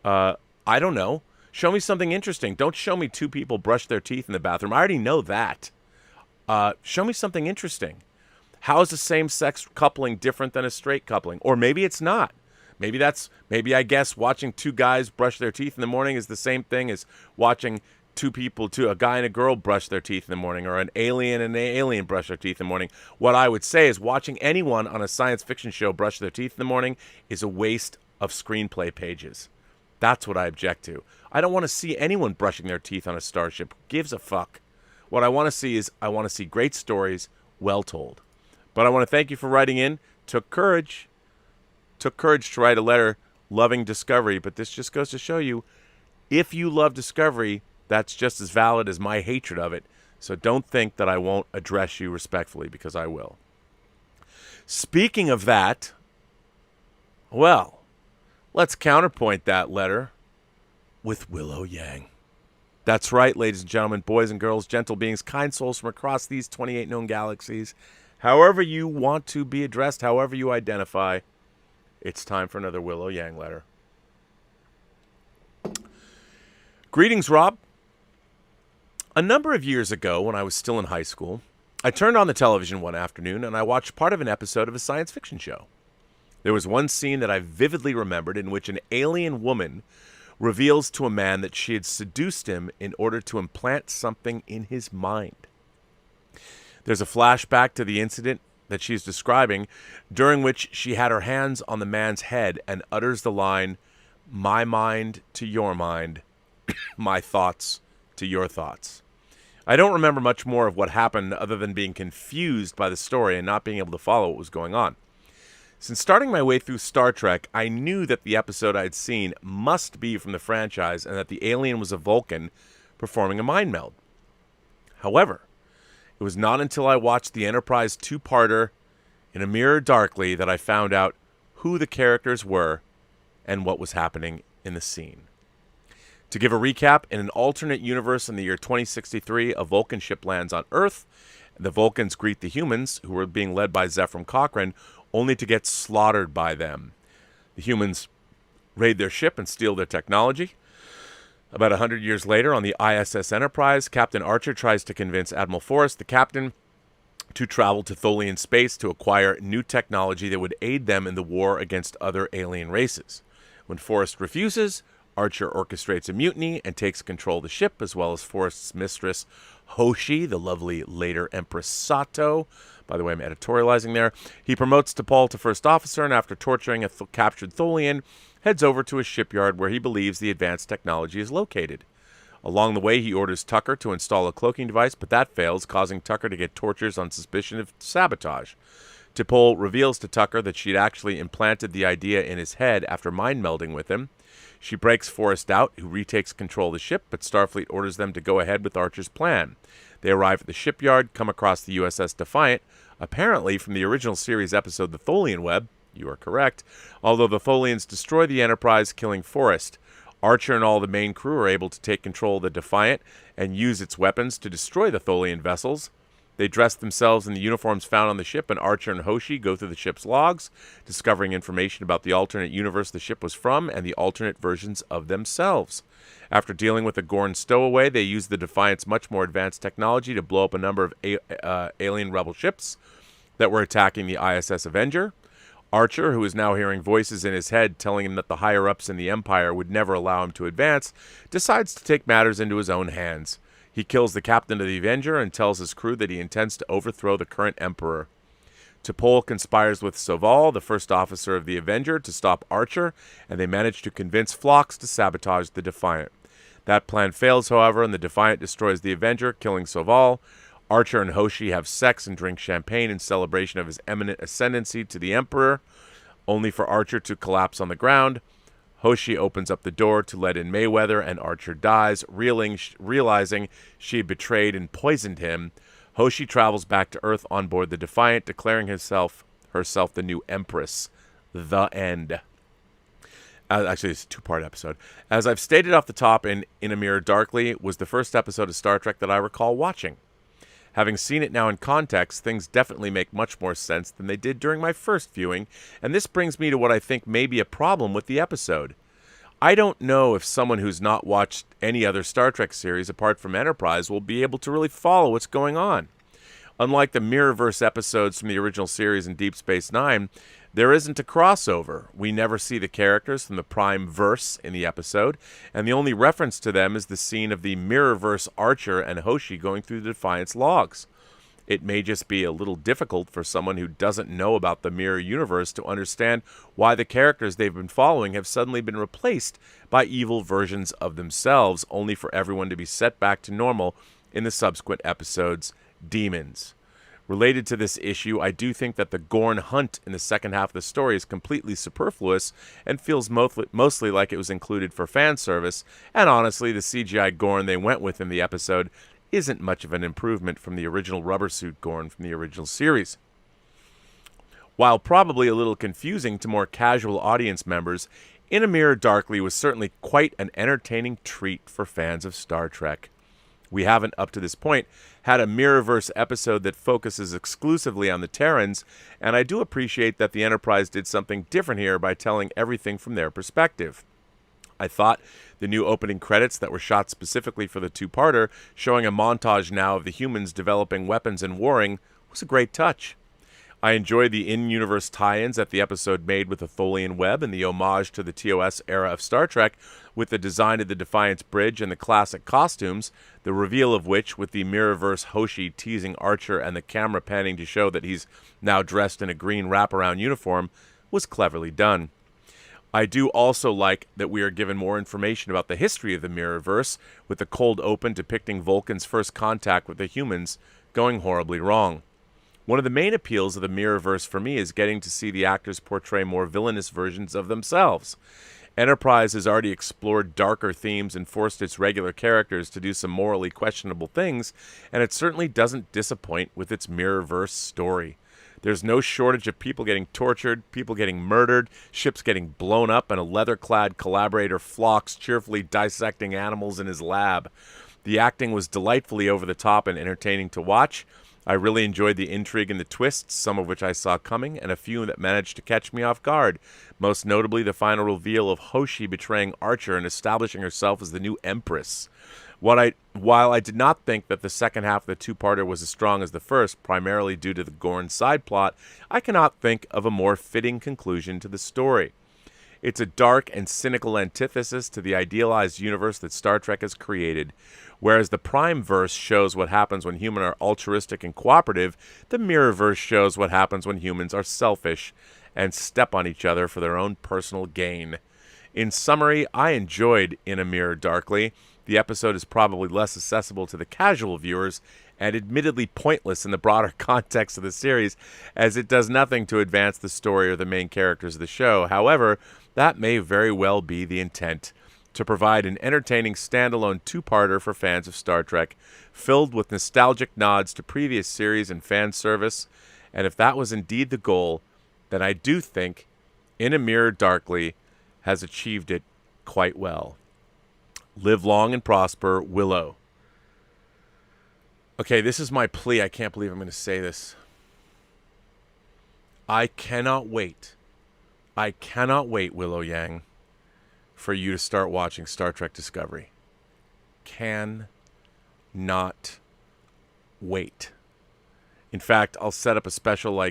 I don't know. Show me something interesting. Don't show me two people brush their teeth in the bathroom. I already know that. Show me something interesting. How is a same-sex coupling different than a straight coupling? Or maybe it's not. Maybe I guess watching two guys brush their teeth in the morning is the same thing as watching a guy and a girl brush their teeth in the morning, or an alien and an alien brush their teeth in the morning. What I would say is watching anyone on a science fiction show brush their teeth in the morning is a waste of screenplay pages. That's what I object to. I don't want to see anyone brushing their teeth on a starship. Who gives a fuck? What I want to see is great stories well told. But I want to thank you for writing in. Took courage to write a letter loving Discovery, but this just goes to show you, if you love Discovery, that's just as valid as my hatred of it. So don't think that I won't address you respectfully, because I will. Speaking of that, well, let's counterpoint that letter with Willow Yang. That's right, ladies and gentlemen, boys and girls, gentle beings, kind souls from across these 28 known galaxies. However you want to be addressed, however you identify, it's time for another Willow Yang letter. Greetings, Rob. A number of years ago, when I was still in high school, I turned on the television one afternoon and I watched part of an episode of a science fiction show. There was one scene that I vividly remembered in which an alien woman reveals to a man that she had seduced him in order to implant something in his mind. There's a flashback to the incident that she's describing, during which she had her hands on the man's head and utters the line, "My mind to your mind, my thoughts to your thoughts." I don't remember much more of what happened other than being confused by the story and not being able to follow what was going on. Since starting my way through Star Trek, I knew that the episode I'd seen must be from the franchise and that the alien was a Vulcan performing a mind meld. However, it was not until I watched the Enterprise two-parter In a Mirror Darkly that I found out who the characters were and what was happening in the scene. To give a recap, in an alternate universe in the year 2063, a Vulcan ship lands on Earth. The Vulcans greet the humans, who were being led by Zefram Cochrane, only to get slaughtered by them. The humans raid their ship and steal their technology. About 100 years later, on the ISS Enterprise, Captain Archer tries to convince Admiral Forrest, the captain, to travel to Tholian space to acquire new technology that would aid them in the war against other alien races. When Forrest refuses, Archer orchestrates a mutiny and takes control of the ship, as well as Forrest's mistress, Hoshi, the lovely later Empress Sato. By the way, I'm editorializing there. He promotes T'Pol to first officer, and after torturing a captured Tholian, heads over to a shipyard where he believes the advanced technology is located. Along the way, he orders Tucker to install a cloaking device, but that fails, causing Tucker to get tortures on suspicion of sabotage. T'Pol reveals to Tucker that she'd actually implanted the idea in his head after mind melding with him. She breaks Forrest out, who retakes control of the ship, but Starfleet orders them to go ahead with Archer's plan. They arrive at the shipyard, come across the USS Defiant, apparently from the original series episode The Tholian Web. You are correct. Although the Tholians destroy the Enterprise, killing Forrest. Archer and all the main crew are able to take control of the Defiant and use its weapons to destroy the Tholian vessels. They dress themselves in the uniforms found on the ship, and Archer and Hoshi go through the ship's logs, discovering information about the alternate universe the ship was from and the alternate versions of themselves. After dealing with the Gorn stowaway, they use the Defiant's much more advanced technology to blow up a number of alien rebel ships that were attacking the ISS Avenger. Archer, who is now hearing voices in his head telling him that the higher-ups in the Empire would never allow him to advance, decides to take matters into his own hands. He kills the captain of the Avenger and tells his crew that he intends to overthrow the current Emperor. T'Pol conspires with Soval, the first officer of the Avenger, to stop Archer, and they manage to convince Phlox to sabotage the Defiant. That plan fails, however, and the Defiant destroys the Avenger, killing Soval. Archer and Hoshi have sex and drink champagne in celebration of his eminent ascendancy to the Emperor, only for Archer to collapse on the ground. Hoshi opens up the door to let in Mayweather, and Archer dies, realizing she had betrayed and poisoned him. Hoshi travels back to Earth on board the Defiant, declaring herself the new Empress. The end. Actually, it's a two-part episode. As I've stated off the top, In a Mirror Darkly was the first episode of Star Trek that I recall watching. Having seen it now in context, things definitely make much more sense than they did during my first viewing, and this brings me to what I think may be a problem with the episode. I don't know if someone who's not watched any other Star Trek series apart from Enterprise will be able to really follow what's going on. Unlike the Mirrorverse episodes from the original series in Deep Space Nine, there isn't a crossover. We never see the characters from the Prime Verse in the episode, and the only reference to them is the scene of the Mirrorverse Archer and Hoshi going through the Defiant's logs. It may just be a little difficult for someone who doesn't know about the Mirror universe to understand why the characters they've been following have suddenly been replaced by evil versions of themselves, only for everyone to be set back to normal in the subsequent episodes' demons. Related to this issue, I do think that the Gorn hunt in the second half of the story is completely superfluous and feels mostly like it was included for fan service, and honestly, the CGI Gorn they went with in the episode isn't much of an improvement from the original rubber suit Gorn from the original series. While probably a little confusing to more casual audience members, In a Mirror Darkly was certainly quite an entertaining treat for fans of Star Trek. We haven't, up to this point, had a Mirrorverse episode that focuses exclusively on the Terrans, and I do appreciate that the Enterprise did something different here by telling everything from their perspective. I thought the new opening credits that were shot specifically for the two-parter, showing a montage now of the humans developing weapons and warring, was a great touch. I enjoyed the in-universe tie-ins that the episode made with the Tholian web and the homage to the TOS era of Star Trek with the design of the Defiance Bridge and the classic costumes, the reveal of which, with the Mirrorverse Hoshi teasing Archer and the camera panning to show that he's now dressed in a green wraparound uniform, was cleverly done. I do also like that we are given more information about the history of the Mirrorverse, with the cold open depicting Vulcan's first contact with the humans going horribly wrong. One of the main appeals of the Mirrorverse for me is getting to see the actors portray more villainous versions of themselves. Enterprise has already explored darker themes and forced its regular characters to do some morally questionable things, and it certainly doesn't disappoint with its Mirrorverse story. There's no shortage of people getting tortured, people getting murdered, ships getting blown up, and a leather-clad collaborator Phlox cheerfully dissecting animals in his lab. The acting was delightfully over the top and entertaining to watch. I really enjoyed the intrigue and the twists, some of which I saw coming, and a few that managed to catch me off guard, most notably the final reveal of Hoshi betraying Archer and establishing herself as the new Empress. While I did not think that the second half of the two-parter was as strong as the first, primarily due to the Gorn side plot, I cannot think of a more fitting conclusion to the story. It's a dark and cynical antithesis to the idealized universe that Star Trek has created. Whereas the Prime Verse shows what happens when humans are altruistic and cooperative, the Mirrorverse shows what happens when humans are selfish and step on each other for their own personal gain. In summary, I enjoyed In a Mirror Darkly. The episode is probably less accessible to the casual viewers and admittedly pointless in the broader context of the series, as it does nothing to advance the story or the main characters of the show. However, that may very well be the intent, to provide an entertaining standalone two-parter for fans of Star Trek, filled with nostalgic nods to previous series and fan service. And if that was indeed the goal, then I do think In a Mirror Darkly has achieved it quite well. Live long and prosper, Willow. Okay, this is my plea. I can't believe I'm going to say this. I cannot wait, Willow Yang, for you to start watching Star Trek Discovery. Can not wait. In fact, I'll set up a special,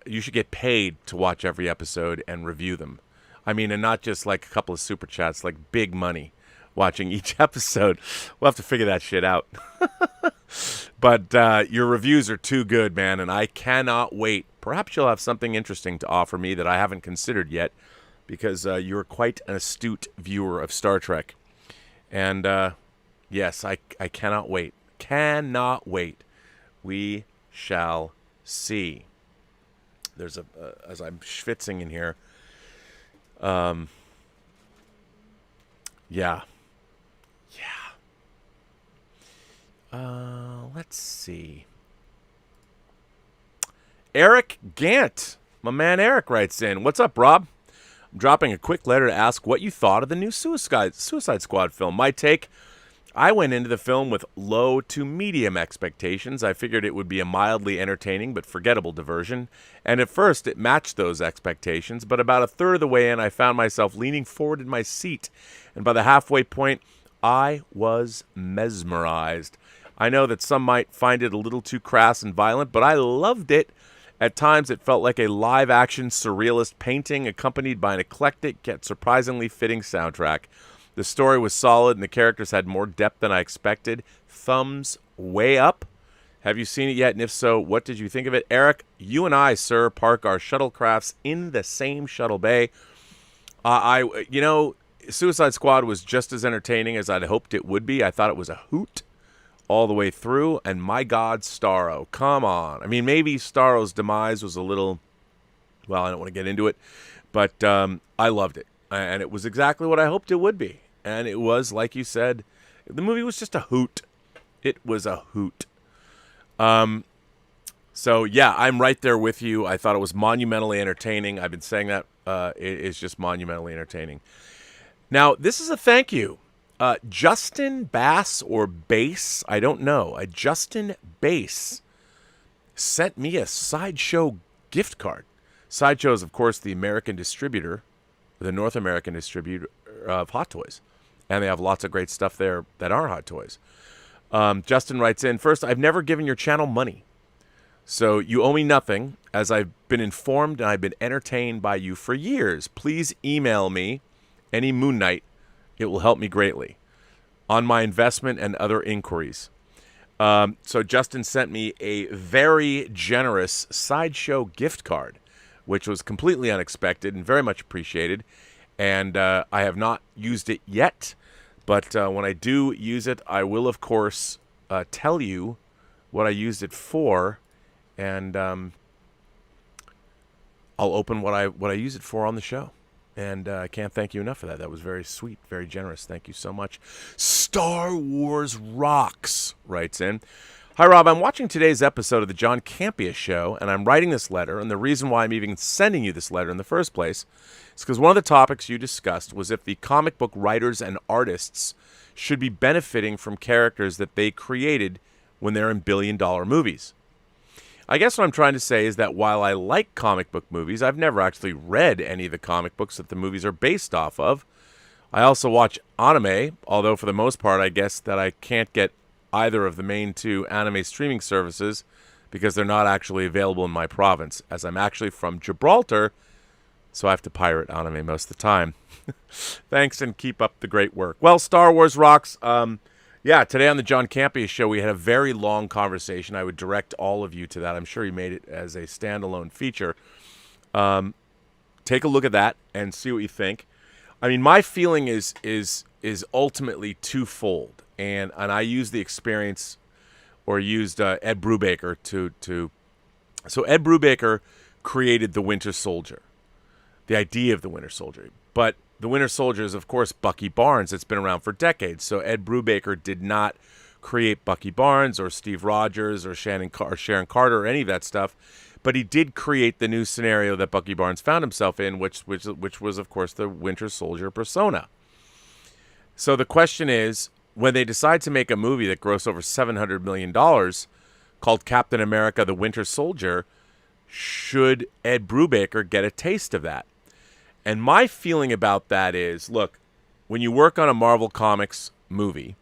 you should get paid to watch every episode and review them. I mean, and not just like a couple of super chats, like big money watching each episode. We'll have to figure that shit out. But your reviews are too good, man, and I cannot wait. Perhaps you'll have something interesting to offer me that I haven't considered yet, because you're quite an astute viewer of Star Trek. And yes, I cannot wait. Cannot wait. We shall see. There's as I'm schwitzing in here, Yeah. Let's see. Eric Gant. My man Eric writes in. What's up, Rob? I'm dropping a quick letter to ask what you thought of the new Suicide Squad film. My take, I went into the film with low to medium expectations. I figured it would be a mildly entertaining but forgettable diversion, and at first it matched those expectations, but about a third of the way in I found myself leaning forward in my seat, and by the halfway point, I was mesmerized. I know that some might find it a little too crass and violent, but I loved it. At times, it felt like a live-action surrealist painting accompanied by an eclectic yet surprisingly fitting soundtrack. The story was solid, and the characters had more depth than I expected. Thumbs way up. Have you seen it yet? And if so, what did you think of it? Eric, you and I, sir, park our shuttlecrafts in the same shuttle bay. Suicide Squad was just as entertaining as I'd hoped it would be. I thought it was a hoot all the way through, and my God, Starro, come on. I mean, maybe Starro's demise was a little, well, I don't want to get into it, but I loved it, and it was exactly what I hoped it would be, and it was, like you said, the movie was just a hoot. It was a hoot. So, yeah, I'm right there with you. I thought it was monumentally entertaining. I've been saying that. It is just monumentally entertaining. Now, this is a thank you. Justin Bass or Bass, I don't know. Justin Bass sent me a Sideshow gift card. Sideshow is, of course, the American distributor, the North American distributor of Hot Toys. And they have lots of great stuff there that aren't Hot Toys. Justin writes in, first, I've never given your channel money. So you owe me nothing, as I've been informed and I've been entertained by you for years. Please email me any Moon Knight. It will help me greatly on my investment and other inquiries. So Justin sent me a very generous Sideshow gift card, which was completely unexpected and very much appreciated. And I have not used it yet, but when I do use it, I will, of course, tell you what I used it for, and I'll open what I use it for on the show. And I can't thank you enough for that. That was very sweet, very generous. Thank you so much. Star Wars Rocks writes in. Hi, Rob. I'm watching today's episode of the John Campea Show, and I'm writing this letter. And the reason why I'm even sending you this letter in the first place is because one of the topics you discussed was if the comic book writers and artists should be benefiting from characters that they created when they're in billion-dollar movies. I guess what I'm trying to say is that while I like comic book movies, I've never actually read any of the comic books that the movies are based off of. I also watch anime, although for the most part I guess that I can't get either of the main two anime streaming services because they're not actually available in my province, as I'm actually from Gibraltar, so I have to pirate anime most of the time. Thanks, and keep up the great work. Well, Star Wars Rocks. Yeah, today on the John Campea Show, we had a very long conversation. I would direct all of you to that. I'm sure he made it as a standalone feature. Take a look at that and see what you think. I mean, my feeling is ultimately twofold, and I used the experience, or used Ed Brubaker to. So Ed Brubaker created the Winter Soldier, the idea of the Winter Soldier, but the Winter Soldier is, of course, Bucky Barnes. It's been around for decades. So Ed Brubaker did not create Bucky Barnes or Steve Rogers or Sharon Carter or any of that stuff, but he did create the new scenario that Bucky Barnes found himself in, which was, of course, the Winter Soldier persona. So the question is, when they decide to make a movie that grossed over $700 million called Captain America: The Winter Soldier, should Ed Brubaker get a taste of that? And my feeling about that is, look, when you work on a Marvel Comics movie,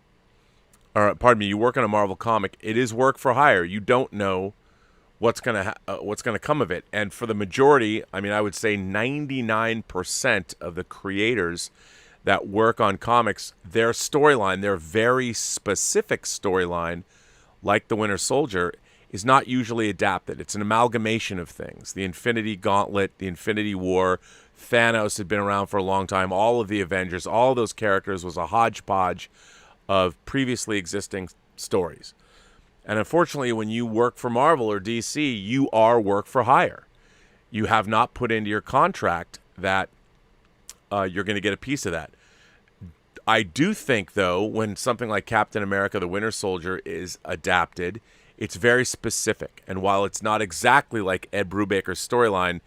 or pardon me, you work on a Marvel comic, it is work for hire. You don't know what's gonna come of it. And for the majority, I mean, I would say 99% of the creators that work on comics, their storyline, their very specific storyline, like the Winter Soldier, is not usually adapted. It's an amalgamation of things. The Infinity Gauntlet, the Infinity War, Thanos had been around for a long time. All of the Avengers, all of those characters was a hodgepodge of previously existing stories. And unfortunately, when you work for Marvel or DC, you are work for hire. You have not put into your contract that you're going to get a piece of that. I do think, though, when something like Captain America the Winter Soldier is adapted, it's very specific. And while it's not exactly like Ed Brubaker's storyline,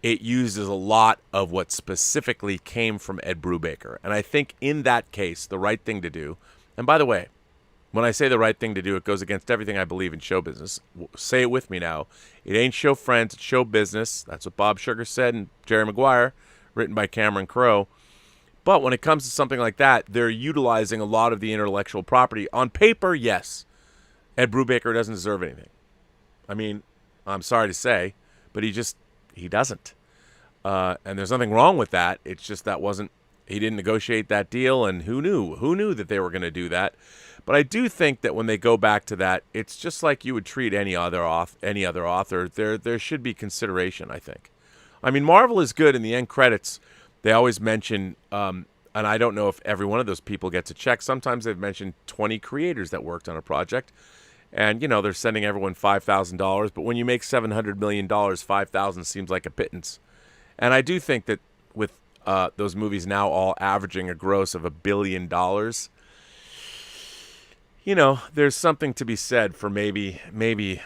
it uses a lot of what specifically came from Ed Brubaker. And I think in that case, the right thing to do, and by the way, when I say the right thing to do, it goes against everything I believe in show business. Say it with me now. It ain't show friends, it's show business. That's what Bob Sugar said in Jerry Maguire, written by Cameron Crowe. But when it comes to something like that, they're utilizing a lot of the intellectual property. On paper, yes, Ed Brubaker doesn't deserve anything. I mean, I'm sorry to say, but he doesn't. And there's nothing wrong with that. It's just he didn't negotiate that deal, and who knew? Who knew that they were going to do that? But I do think that when they go back to that, it's just like you would treat any other author. There should be consideration, I think. I mean, Marvel is good. In the end credits, they always mention, and I don't know if every one of those people gets a check. Sometimes they've mentioned 20 creators that worked on a project. And, they're sending everyone $5,000. But when you make $700 million, $5,000 seems like a pittance. And I do think that with those movies now all averaging a gross of $1 billion, there's something to be said for maybe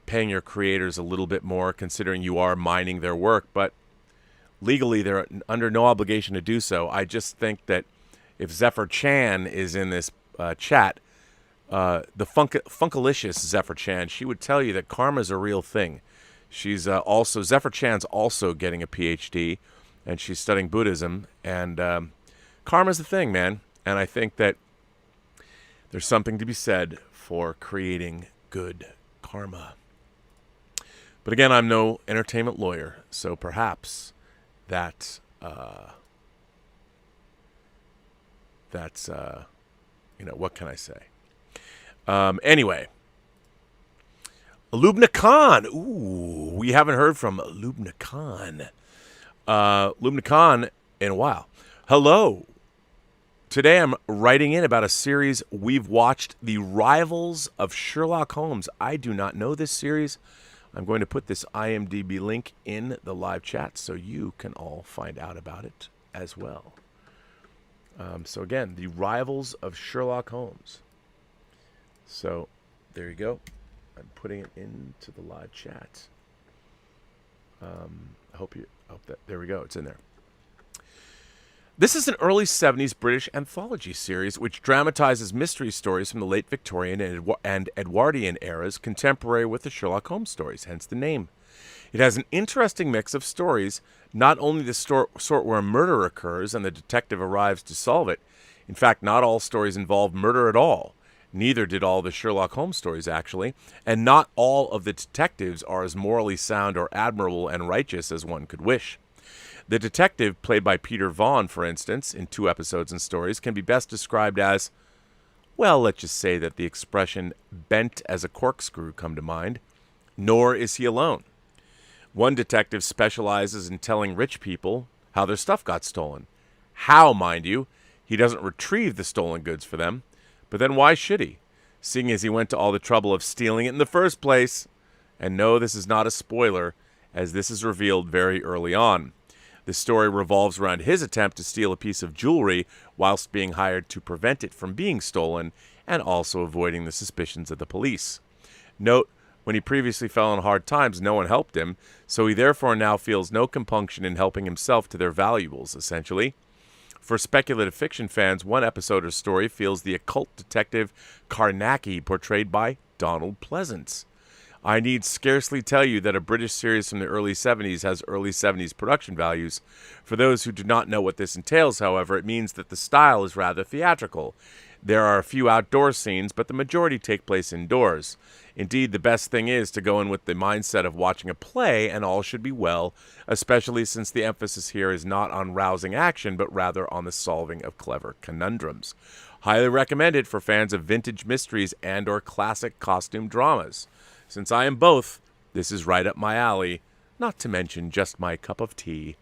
paying your creators a little bit more, considering you are mining their work. But legally, they're under no obligation to do so. I just think that if Zephyr Chan is in this chat, the Funkalicious Zephyr Chan, she would tell you that karma's a real thing. She's Zephyr Chan's also getting a PhD, and she's studying Buddhism. And karma's the thing, man. And I think that there's something to be said for creating good karma. But again, I'm no entertainment lawyer, so perhaps that's what can I say? Anyway, Lubna Khan. Ooh, we haven't heard from Lubna Khan. Lubna Khan in a while. Hello. Today I'm writing in about a series we've watched, The Rivals of Sherlock Holmes. I do not know this series. I'm going to put this IMDb link in the live chat so you can all find out about it as well. So again, The Rivals of Sherlock Holmes. So there you go. I'm putting it into the live chat. I hope that there we go. It's in there. This is an early 70s British anthology series which dramatizes mystery stories from the late Victorian and Edwardian eras, contemporary with the Sherlock Holmes stories, hence the name. It has an interesting mix of stories, not only the sort where a murder occurs and the detective arrives to solve it. In fact, not all stories involve murder at all. Neither did all the Sherlock Holmes stories, actually, and not all of the detectives are as morally sound or admirable and righteous as one could wish. The detective, played by Peter Vaughan, for instance, in 2 episodes and stories, can be best described as, well, let's just say that the expression bent as a corkscrew come to mind. Nor is he alone. One detective specializes in telling rich people how their stuff got stolen. How, mind you, he doesn't retrieve the stolen goods for them. But then why should he, seeing as he went to all the trouble of stealing it in the first place? And no, this is not a spoiler, as this is revealed very early on. The story revolves around his attempt to steal a piece of jewelry whilst being hired to prevent it from being stolen, and also avoiding the suspicions of the police. Note, when he previously fell on hard times, no one helped him, so he therefore now feels no compunction in helping himself to their valuables, essentially. For speculative fiction fans, one episode or story feels the occult detective Carnacki, portrayed by Donald Pleasance. I need scarcely tell you that a British series from the early 70s has early 70s production values. For those who do not know what this entails, however, it means that the style is rather theatrical. There are a few outdoor scenes, but the majority take place indoors. Indeed, the best thing is to go in with the mindset of watching a play, and all should be well, especially since the emphasis here is not on rousing action, but rather on the solving of clever conundrums. Highly recommended for fans of vintage mysteries and or classic costume dramas. Since I am both, this is right up my alley, not to mention just my cup of tea.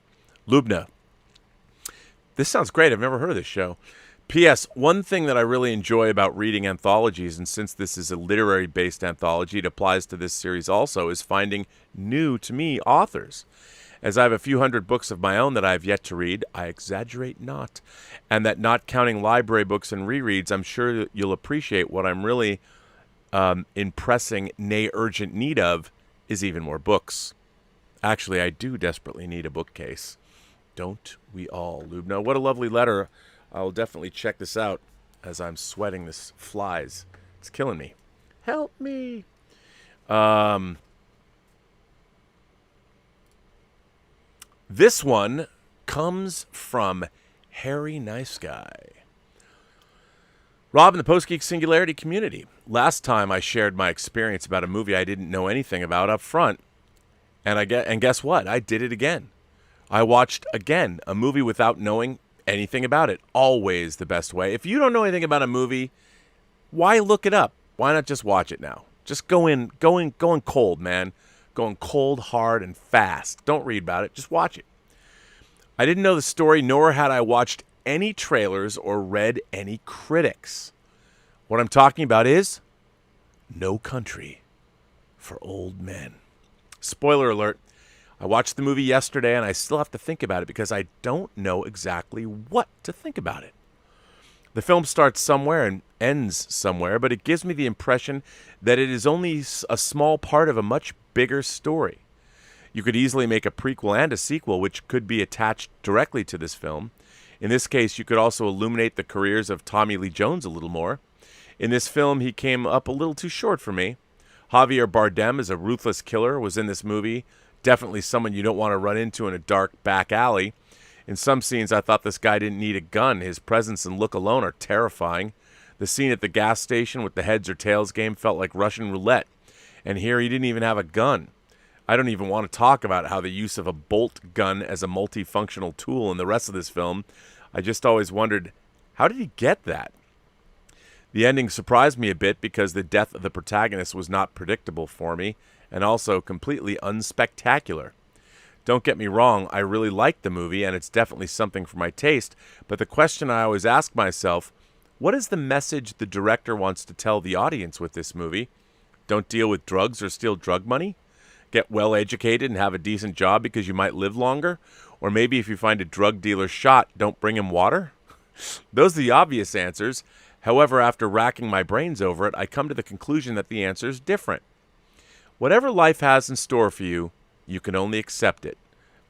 Lubna. This sounds great. I've never heard of this show. P.S. One thing that I really enjoy about reading anthologies, and since this is a literary-based anthology, it applies to this series also, is finding new, to me, authors. As I have a few hundred books of my own that I have yet to read, I exaggerate not, and that not counting library books and rereads, I'm sure you'll appreciate what I'm really in pressing, nay urgent need of, is even more books. Actually, I do desperately need a bookcase. Don't we all, Lubno? What a lovely letter. I will definitely check this out as I'm sweating this flies. It's killing me. Help me. This one comes from Harry Nice Guy. Rob in the Post-Geek Singularity community. Last time I shared my experience about a movie I didn't know anything about up front, and guess what? I did it again. I watched again a movie without knowing anything about it. Always the best way. If you don't know anything about a movie, why look it up? Why not just watch it now? Just go in cold, man. Going cold, hard, and fast. Don't read about it. Just watch it. I didn't know the story, nor had I watched any trailers or read any critics. What I'm talking about is No Country for Old Men. Spoiler alert. I watched the movie yesterday, and I still have to think about it because I don't know exactly what to think about it. The film starts somewhere and ends somewhere, but it gives me the impression that it is only a small part of a much bigger story. You could easily make a prequel and a sequel, which could be attached directly to this film. In this case, you could also illuminate the careers of Tommy Lee Jones a little more. In this film, he came up a little too short for me. Javier Bardem as a ruthless killer was in this movie. Definitely someone you don't want to run into in a dark back alley. In some scenes, I thought this guy didn't need a gun. His presence and look alone are terrifying. The scene at the gas station with the heads or tails game felt like Russian roulette. And here he didn't even have a gun. I don't even want to talk about how the use of a bolt gun as a multifunctional tool in the rest of this film. I just always wondered, how did he get that? The ending surprised me a bit because the death of the protagonist was not predictable for me and also completely unspectacular. Don't get me wrong, I really liked the movie and it's definitely something for my taste, but the question I always ask myself, what is the message the director wants to tell the audience with this movie? Don't deal with drugs or steal drug money? Get well educated and have a decent job because you might live longer? Or maybe if you find a drug dealer shot, don't bring him water? Those are the obvious answers. However, after racking my brains over it, I come to the conclusion that the answer is different. Whatever life has in store for you, you can only accept it.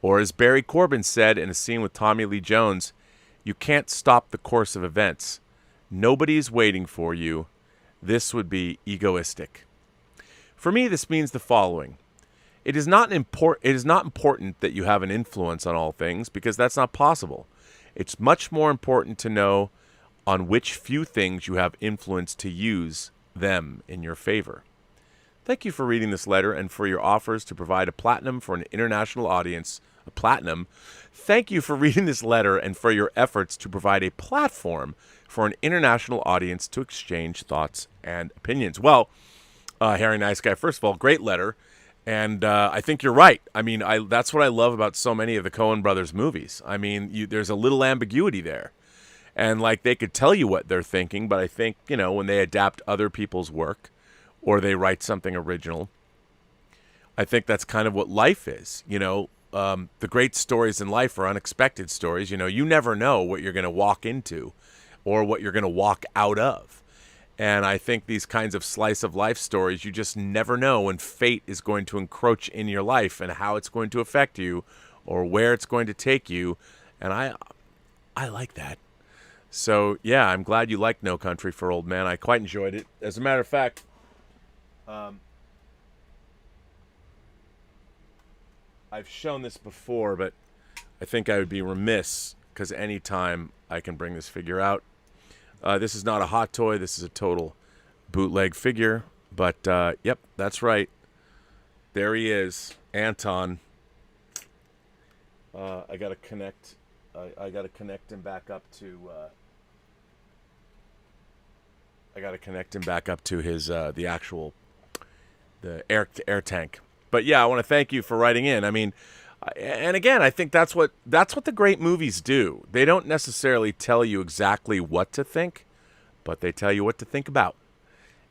Or as Barry Corbin said in a scene with Tommy Lee Jones, you can't stop the course of events. Nobody's waiting for you. This would be egoistic. For me, this means the following. It is not important that you have an influence on all things, because that's not possible. It's much more important to know on which few things you have influence to use them in your favor. Thank you for reading this letter and for your offers to provide a platinum for an international audience. A platinum? Thank you for reading this letter and for your efforts to provide a platform for an international audience to exchange thoughts and opinions. Well, Harry Nice Guy, first of all, great letter. And I think you're right. I mean, that's what I love about so many of the Coen brothers movies. I mean, there's a little ambiguity there. And, like, they could tell you what they're thinking, but I think, you know, when they adapt other people's work or they write something original, I think that's kind of what life is. You know, the great stories in life are unexpected stories. You know, you never know what you're going to walk into or what you're going to walk out of. And I think these kinds of slice of life stories, you just never know when fate is going to encroach in your life and how it's going to affect you or where it's going to take you. And I like that. So, yeah, I'm glad you liked No Country for Old Men. I quite enjoyed it. As a matter of fact, I've shown this before, but I think I would be remiss because anytime I can bring this figure out. This is not a hot toy. This is a total bootleg figure. But, yep, that's right. There he is, Anton. I got to connect. I got to connect him back up to. I got to connect him back up to his the actual the air tank. But yeah, I want to thank you for writing in. I mean, And again, I think that's what the great movies do. They don't necessarily tell you exactly what to think, but they tell you what to think about.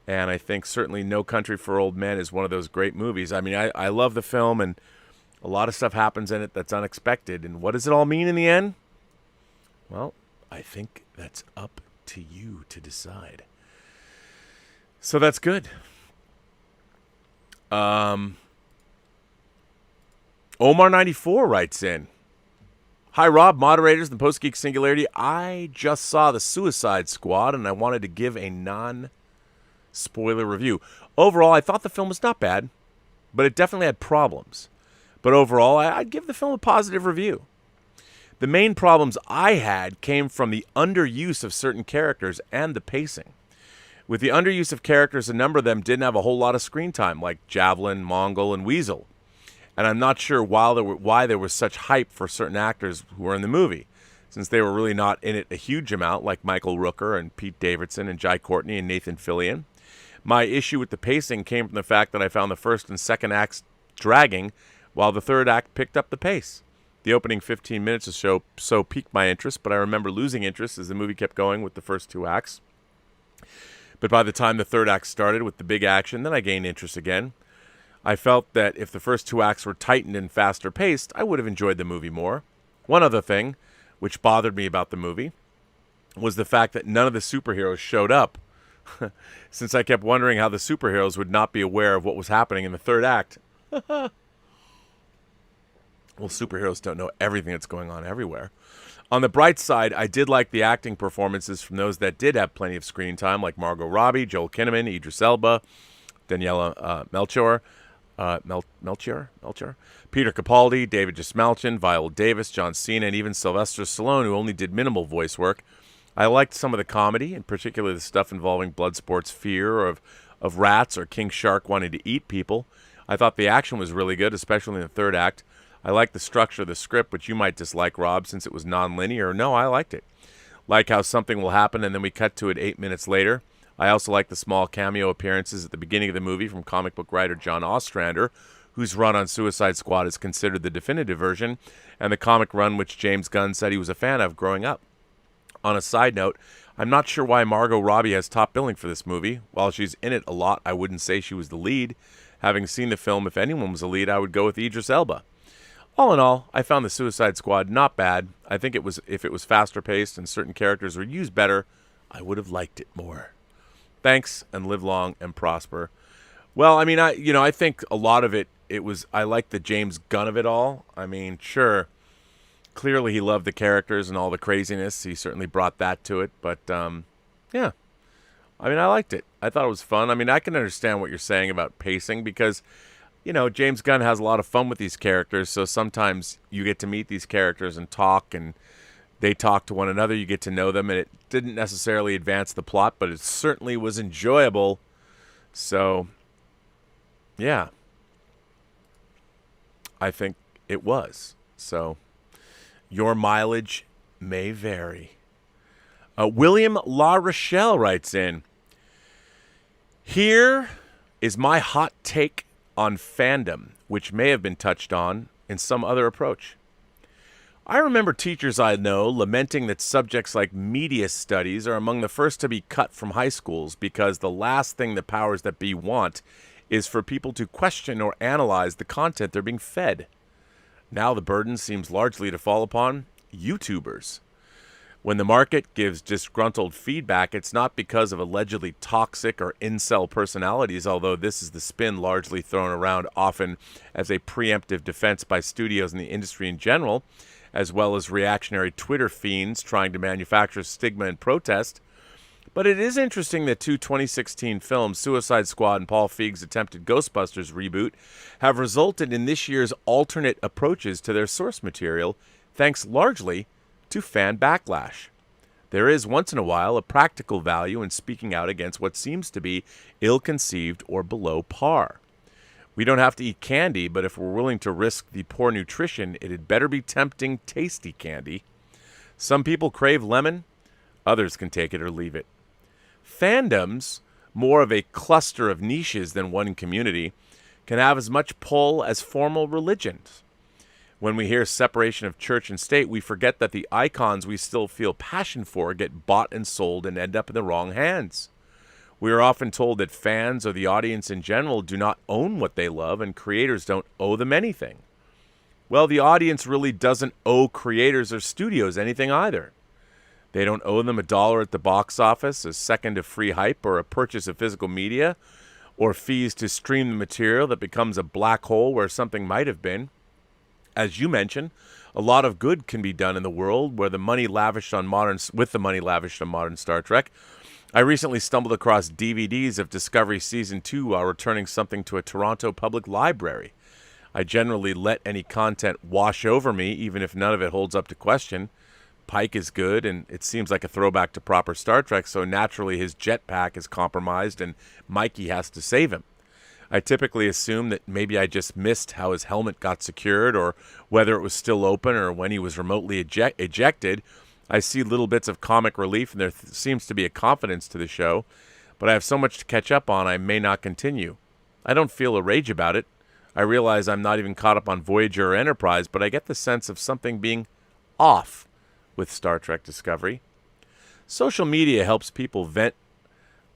And I think certainly No Country for Old Men is one of those great movies. I mean, I love the film, and a lot of stuff happens in it that's unexpected. And what does it all mean in the end? Well, I think that's up to you to decide. So that's good. Omar94 writes in, "Hi, Rob, moderators, and Post-Geek Singularity. I just saw The Suicide Squad, and I wanted to give a non-spoiler review. Overall, I thought the film was not bad, but it definitely had problems. But overall, I'd give the film a positive review. The main problems I had came from the underuse of certain characters and the pacing. With the underuse of characters, a number of them didn't have a whole lot of screen time, like Javelin, Mongol, and Weasel. And I'm not sure why there was such hype for certain actors who were in the movie, since they were really not in it a huge amount, like Michael Rooker and Pete Davidson and Jai Courtney and Nathan Fillion. My issue with the pacing came from the fact that I found the first and second acts dragging, while the third act picked up the pace. The opening 15 minutes or so piqued my interest, but I remember losing interest as the movie kept going with the first two acts. But by the time the third act started with the big action, then I gained interest again. I felt that if the first two acts were tightened and faster paced, I would have enjoyed the movie more. One other thing, which bothered me about the movie, was the fact that none of the superheroes showed up, since I kept wondering how the superheroes would not be aware of what was happening in the third act. Well, superheroes don't know everything that's going on everywhere. On the bright side, I did like the acting performances from those that did have plenty of screen time, like Margot Robbie, Joel Kinnaman, Idris Elba, Daniela Melchior, Peter Capaldi, David Gismalchin, Viola Davis, John Cena, and even Sylvester Stallone, who only did minimal voice work. I liked some of the comedy, in particular the stuff involving Bloodsport's fear of rats or King Shark wanting to eat people. I thought the action was really good, especially in the third act. I liked the structure of the script, which you might dislike, Rob, since it was non-linear. No, I liked it. Like how something will happen and then we cut to it 8 minutes later. I also like the small cameo appearances at the beginning of the movie from comic book writer John Ostrander, whose run on Suicide Squad is considered the definitive version, and the comic run which James Gunn said he was a fan of growing up. On a side note, I'm not sure why Margot Robbie has top billing for this movie. While she's in it a lot, I wouldn't say she was the lead. Having seen the film, if anyone was the lead, I would go with Idris Elba. All in all, I found the Suicide Squad not bad. I think if it was faster paced and certain characters were used better, I would have liked it more. Thanks, and live long and prosper. Well, I mean, I think a lot of it was, I like the James Gunn of it all. I mean, sure, clearly he loved the characters and all the craziness. He certainly brought that to it. But, yeah, I mean, I liked it. I thought it was fun. I mean, I can understand what you're saying about pacing because, James Gunn has a lot of fun with these characters. So sometimes you get to meet these characters and talk, and they talk to one another, you get to know them, and it didn't necessarily advance the plot, but it certainly was enjoyable. So, yeah, I think it was. So, your mileage may vary. William La Rochelle writes in, "Here is my hot take on fandom, which may have been touched on in some other approach. I remember teachers I know lamenting that subjects like media studies are among the first to be cut from high schools because the last thing the powers that be want is for people to question or analyze the content they're being fed. Now the burden seems largely to fall upon YouTubers. When the market gives disgruntled feedback, it's not because of allegedly toxic or incel personalities, although this is the spin largely thrown around often as a preemptive defense by studios and the industry in general, as well as reactionary Twitter fiends trying to manufacture stigma and protest. But it is interesting that two 2016 films, Suicide Squad and Paul Feig's attempted Ghostbusters reboot, have resulted in this year's alternate approaches to their source material, thanks largely to fan backlash. There is, once in a while, a practical value in speaking out against what seems to be ill-conceived or below par. We don't have to eat candy, but if we're willing to risk the poor nutrition, it had better be tempting, tasty candy. Some people crave lemon, others can take it or leave it. Fandoms, more of a cluster of niches than one community, can have as much pull as formal religions. When we hear separation of church and state, we forget that the icons we still feel passion for get bought and sold and end up in the wrong hands. We are often told that fans or the audience in general do not own what they love and creators don't owe them anything. Well, the audience really doesn't owe creators or studios anything either. They don't owe them $1 at the box office, a second of free hype, or a purchase of physical media, or fees to stream the material that becomes a black hole where something might have been. As you mentioned, a lot of good can be done in the world with the money lavished on modern Star Trek. I recently stumbled across DVDs of Discovery Season 2 while returning something to a Toronto public library. I generally let any content wash over me, even if none of it holds up to question. Pike is good, and it seems like a throwback to proper Star Trek, so naturally his jetpack is compromised and Mikey has to save him. I typically assume that maybe I just missed how his helmet got secured, or whether it was still open, or when he was remotely ejected. I see little bits of comic relief, and there seems to be a confidence to the show, but I have so much to catch up on I may not continue. I don't feel a rage about it. I realize I'm not even caught up on Voyager or Enterprise, but I get the sense of something being off with Star Trek Discovery. Social media helps people vent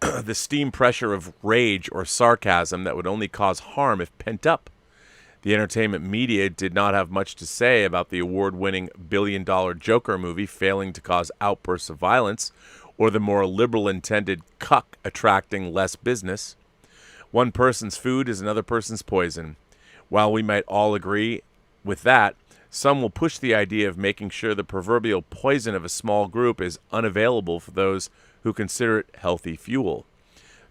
the steam pressure of rage or sarcasm that would only cause harm if pent up. The entertainment media did not have much to say about the award-winning billion-dollar Joker movie failing to cause outbursts of violence, or the more liberal-intended cuck attracting less business. One person's food is another person's poison. While we might all agree with that, some will push the idea of making sure the proverbial poison of a small group is unavailable for those who consider it healthy fuel.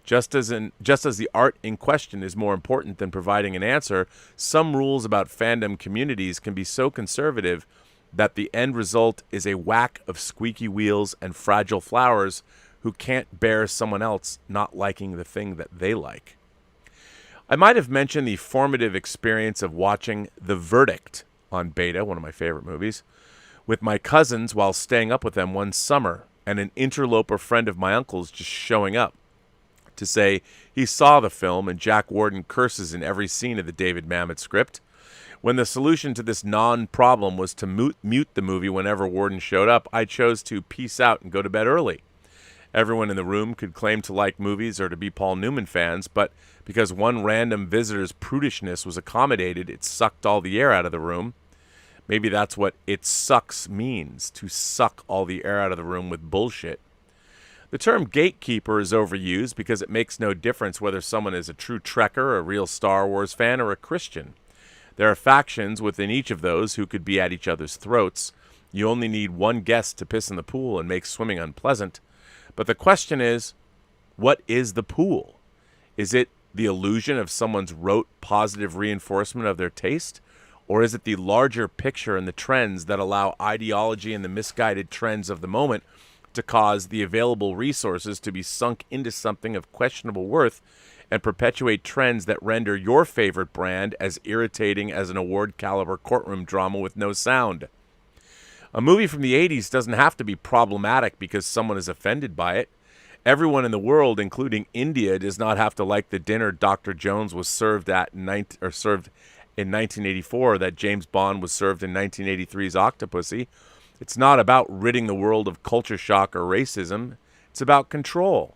Just as the art in question is more important than providing an answer, some rules about fandom communities can be so conservative that the end result is a whack of squeaky wheels and fragile flowers who can't bear someone else not liking the thing that they like. I might have mentioned the formative experience of watching The Verdict on Beta, one of my favorite movies, with my cousins while staying up with them one summer, and an interloper friend of my uncle's just showing up to say he saw the film and Jack Warden curses in every scene of the David Mamet script. When the solution to this non-problem was to mute the movie whenever Warden showed up, I chose to peace out and go to bed early. Everyone in the room could claim to like movies or to be Paul Newman fans, but because one random visitor's prudishness was accommodated, it sucked all the air out of the room. Maybe that's what "it sucks" means, to suck all the air out of the room with bullshit. The term gatekeeper is overused because it makes no difference whether someone is a true Trekker, a real Star Wars fan, or a Christian. There are factions within each of those who could be at each other's throats. You only need one guest to piss in the pool and make swimming unpleasant. But the question is, what is the pool? Is it the illusion of someone's rote positive reinforcement of their taste? Or is it the larger picture and the trends that allow ideology and the misguided trends of the moment to cause the available resources to be sunk into something of questionable worth and perpetuate trends that render your favorite brand as irritating as an award-caliber courtroom drama with no sound? A movie from the 80s doesn't have to be problematic because someone is offended by it. Everyone in the world, including India, does not have to like the dinner Dr. Jones was served in 1984 that James Bond was served in 1983's Octopussy. It's not about ridding the world of culture shock or racism. It's about control.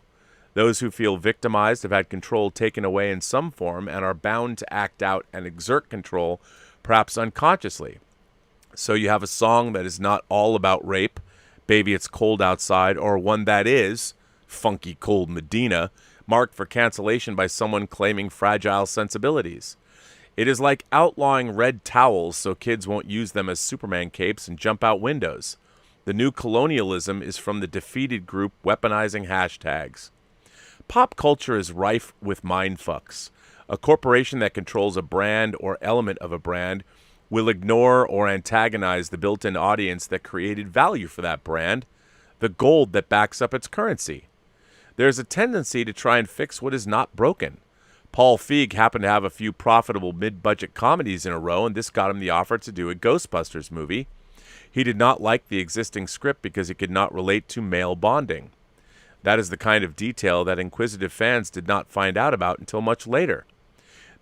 Those who feel victimized have had control taken away in some form and are bound to act out and exert control, perhaps unconsciously. So you have a song that is not all about rape, Baby It's Cold Outside, or one that is, Funky Cold Medina, marked for cancellation by someone claiming fragile sensibilities. It is like outlawing red towels so kids won't use them as Superman capes and jump out windows. The new colonialism is from the defeated group weaponizing hashtags. Pop culture is rife with mindfucks. A corporation that controls a brand or element of a brand will ignore or antagonize the built-in audience that created value for that brand, the gold that backs up its currency. There's a tendency to try and fix what is not broken. Paul Feig happened to have a few profitable mid-budget comedies in a row, and this got him the offer to do a Ghostbusters movie. He did not like the existing script because it could not relate to male bonding. That is the kind of detail that inquisitive fans did not find out about until much later.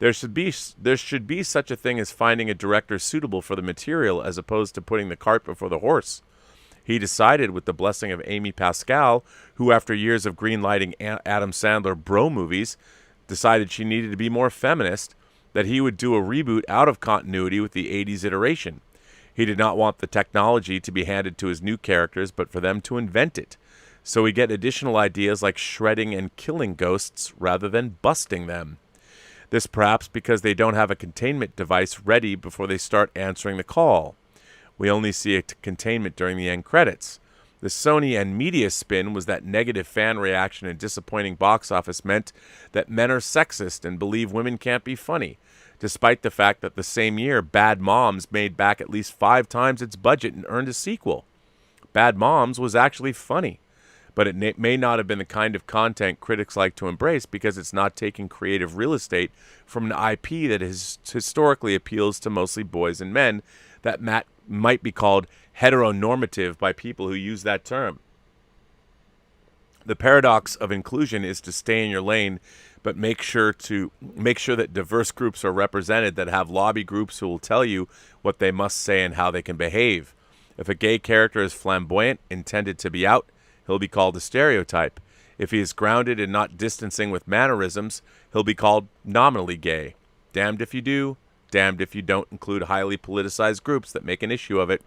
There should be such a thing as finding a director suitable for the material as opposed to putting the cart before the horse. He decided, with the blessing of Amy Pascal, who after years of greenlighting Adam Sandler bro movies decided she needed to be more feminist, that he would do a reboot out of continuity with the 80s iteration. He did not want the technology to be handed to his new characters, but for them to invent it. So we get additional ideas like shredding and killing ghosts rather than busting them. This perhaps because they don't have a containment device ready before they start answering the call. We only see a containment during the end credits. The Sony and media spin was that negative fan reaction and disappointing box office meant that men are sexist and believe women can't be funny, despite the fact that the same year Bad Moms made back at least 5 times its budget and earned a sequel. Bad Moms was actually funny, but it may not have been the kind of content critics like to embrace because it's not taking creative real estate from an IP that historically appeals to mostly boys and men that might be called heteronormative by people who use that term. The paradox of inclusion is to stay in your lane, but make sure that diverse groups are represented, that have lobby groups who will tell you what they must say and how they can behave. If a gay character is flamboyant, intended to be out, he'll be called a stereotype. If he is grounded and not distancing with mannerisms, he'll be called nominally gay. Damned if you do, damned if you don't include highly politicized groups that make an issue of it.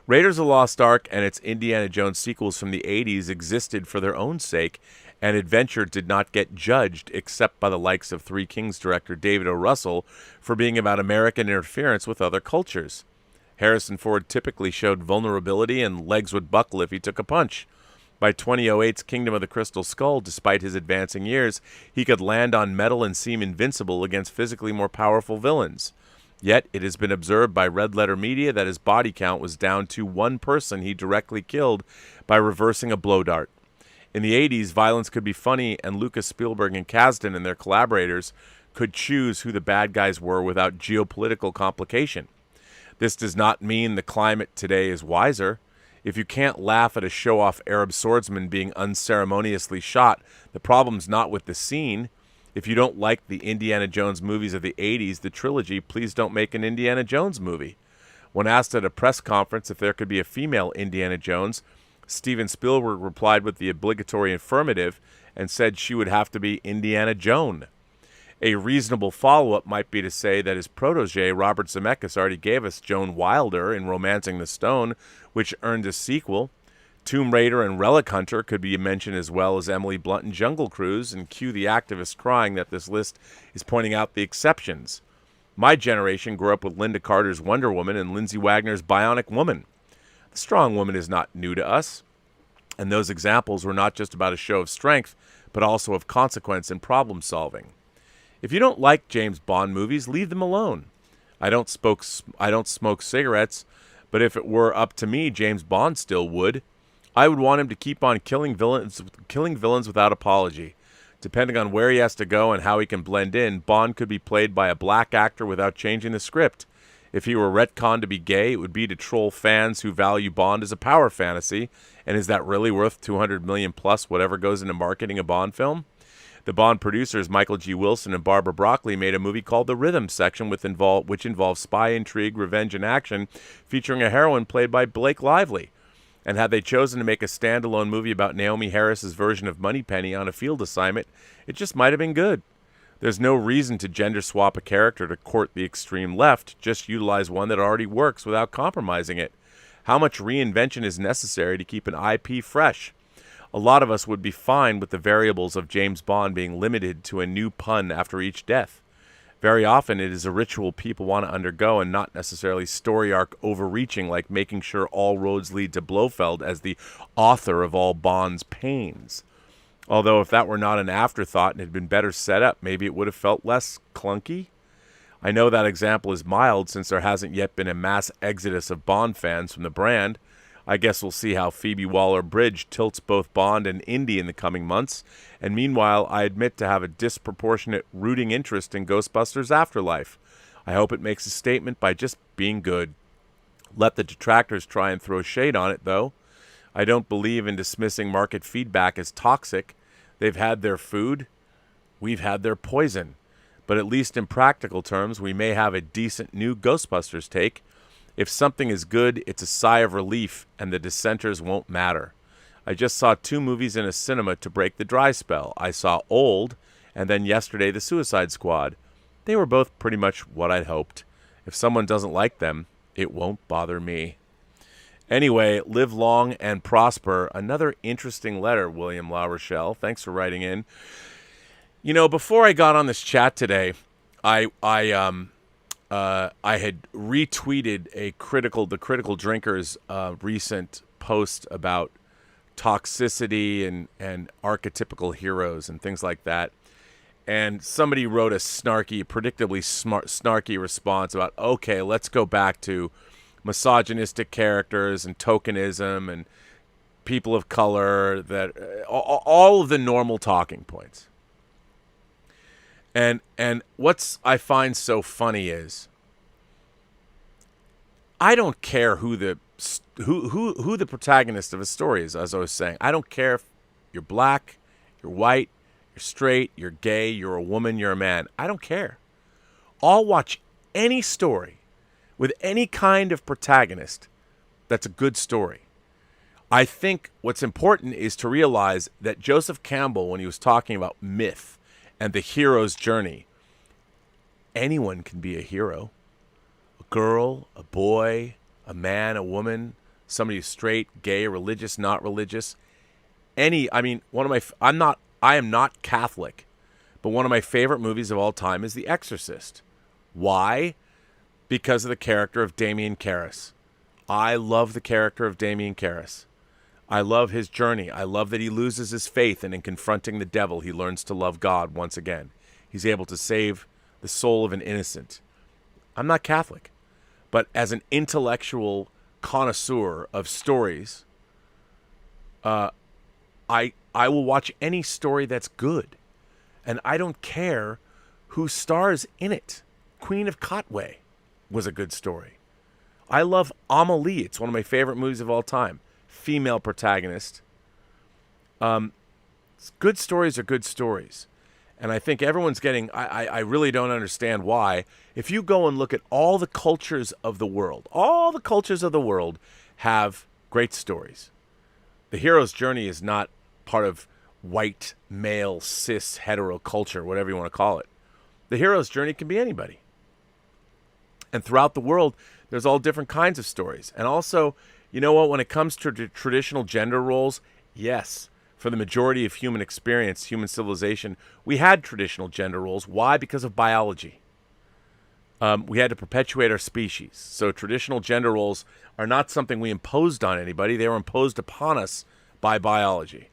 Raiders of the Lost Ark and its Indiana Jones sequels from the 80s existed for their own sake, and adventure did not get judged except by the likes of Three Kings director David O. Russell for being about American interference with other cultures. Harrison Ford typically showed vulnerability and legs would buckle if he took a punch. By 2008's Kingdom of the Crystal Skull, despite his advancing years, he could land on metal and seem invincible against physically more powerful villains. Yet, it has been observed by red letter media that his body count was down to 1 person he directly killed by reversing a blow dart. In the 80s, violence could be funny, and Lucas, Spielberg, and Kasdan and their collaborators could choose who the bad guys were without geopolitical complication. This does not mean the climate today is wiser. If you can't laugh at a show-off Arab swordsman being unceremoniously shot, the problem's not with the scene. If you don't like the Indiana Jones movies of the 80s, the trilogy, please don't make an Indiana Jones movie. When asked at a press conference if there could be a female Indiana Jones, Steven Spielberg replied with the obligatory affirmative and said she would have to be Indiana Joan. A reasonable follow-up might be to say that his protege, Robert Zemeckis, already gave us Joan Wilder in Romancing the Stone, which earned a sequel. Tomb Raider and Relic Hunter could be mentioned, as well as Emily Blunt and Jungle Cruise, and cue the activists crying that this list is pointing out the exceptions. My generation grew up with Linda Carter's Wonder Woman and Lindsay Wagner's Bionic Woman. The strong woman is not new to us, and those examples were not just about a show of strength, but also of consequence and problem solving. If you don't like James Bond movies, leave them alone. I don't smoke cigarettes, but if it were up to me, James Bond still would. I would want him to keep on killing villains without apology. Depending on where he has to go and how he can blend in, Bond could be played by a black actor without changing the script. If he were retconned to be gay, it would be to troll fans who value Bond as a power fantasy. And is that really worth $200 million plus whatever goes into marketing a Bond film? The Bond producers, Michael G. Wilson and Barbara Broccoli, made a movie called The Rhythm Section, which involves spy intrigue, revenge, and action, featuring a heroine played by Blake Lively. And had they chosen to make a standalone movie about Naomi Harris's version of Moneypenny on a field assignment, it just might have been good. There's no reason to gender swap a character to court the extreme left. Just utilize one that already works without compromising it. How much reinvention is necessary to keep an IP fresh? A lot of us would be fine with the variables of James Bond being limited to a new pun after each death. Very often it is a ritual people want to undergo and not necessarily story arc overreaching, like making sure all roads lead to Blofeld as the author of all Bond's pains. Although if that were not an afterthought and had been better set up, maybe it would have felt less clunky. I know that example is mild since there hasn't yet been a mass exodus of Bond fans from the brand. I guess we'll see how Phoebe Waller-Bridge tilts both Bond and Indy in the coming months. And meanwhile, I admit to have a disproportionate rooting interest in Ghostbusters Afterlife. I hope it makes a statement by just being good. Let the detractors try and throw shade on it, though. I don't believe in dismissing market feedback as toxic. They've had their food. We've had their poison. but at least in practical terms, we may have a decent new Ghostbusters take. If something is good, it's a sigh of relief, and the dissenters won't matter. I just saw 2 movies in a cinema to break the dry spell. I saw Old, and then yesterday The Suicide Squad. They were both pretty much what I'd hoped. If someone doesn't like them, it won't bother me. Anyway, live long and prosper. Another interesting letter, William La Rochelle. Thanks for writing in. You know, before I got on this chat today, I had retweeted the Critical Drinkers recent post about toxicity and archetypical heroes and things like that. And somebody wrote a predictably snarky response about, okay, let's go back to misogynistic characters and tokenism and people of color, that all of the normal talking points. And what's I find so funny is I don't care who the protagonist of a story is, as I was saying. I don't care if you're black, you're white, you're straight, you're gay, you're a woman, you're a man. I don't care. I'll watch any story with any kind of protagonist that's a good story. I think what's important is to realize that Joseph Campbell, when he was talking about myth and the hero's journey, anyone can be a hero. A girl, a boy, a man, a woman, somebody who's straight, gay, religious, not religious. I am not Catholic, but one of my favorite movies of all time is The Exorcist. Why? Because of the character of Damien Karras. I love the character of Damien Karras. I love his journey. I love that he loses his faith, and in confronting the devil, he learns to love God once again. He's able to save the soul of an innocent. I'm not Catholic, but as an intellectual connoisseur of stories, I will watch any story that's good, and I don't care who stars in it. Queen of Katwe was a good story. I love Amelie. It's one of my favorite movies of all time. Female protagonist. Good stories are good stories. And I think everyone's getting... I really don't understand why. If you go and look at all the cultures of the world have great stories. The hero's journey is not part of white, male, cis, hetero culture, whatever you want to call it. The hero's journey can be anybody. And throughout the world, there's all different kinds of stories. And also, you know what, when it comes to traditional gender roles, yes, for the majority of human experience, human civilization, we had traditional gender roles. Why? Because of biology. We had to perpetuate our species. So traditional gender roles are not something we imposed on anybody. They were imposed upon us by biology.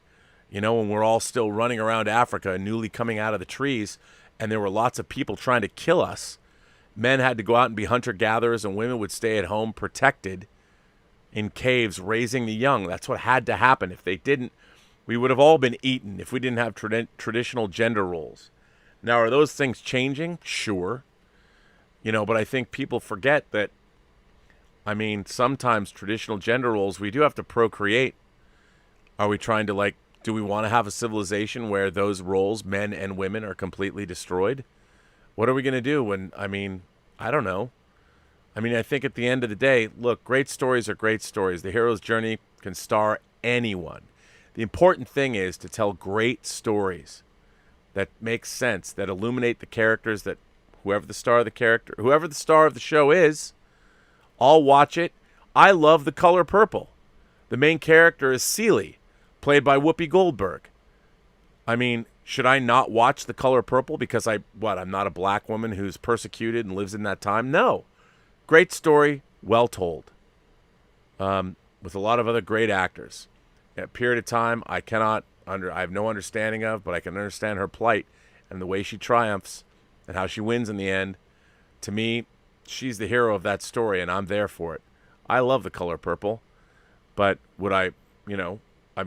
You know, when we're all still running around Africa, newly coming out of the trees, and there were lots of people trying to kill us, men had to go out and be hunter-gatherers, and women would stay at home protected in caves raising the young. That's what had to happen. If they didn't, we would have all been eaten if we didn't have traditional gender roles. Now, are those things changing? Sure. You know, but I think people forget that, sometimes traditional gender roles, we do have to procreate. Are we trying to, do we want to have a civilization where those roles, men and women, are completely destroyed? What are we going to do when, I don't know. I think at the end of the day, look, great stories are great stories. The hero's journey can star anyone. The important thing is to tell great stories that make sense, that illuminate the characters, that whoever the star of the show is, I'll watch it. I love The Color Purple. The main character is Celie, played by Whoopi Goldberg. Should I not watch The Color Purple because I'm not a black woman who's persecuted and lives in that time? No. Great story, well told. With a lot of other great actors. A period of time I have no understanding of, but I can understand her plight and the way she triumphs and how she wins in the end. To me, she's the hero of that story, and I'm there for it. I love The Color Purple, but would I,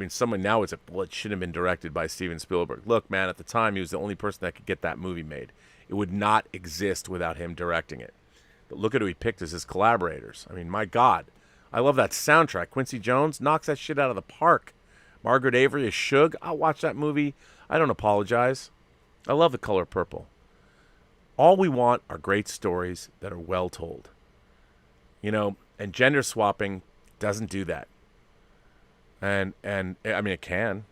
someone now would say, well, it should have been directed by Steven Spielberg. Look, man, at the time, he was the only person that could get that movie made. It would not exist without him directing it. But look at who he picked as his collaborators. My God. I love that soundtrack. Quincy Jones knocks that shit out of the park. Margaret Avery is Suge. I'll watch that movie. I don't apologize. I love The Color Purple. All we want are great stories that are well told. And gender swapping doesn't do that. And I mean, it can.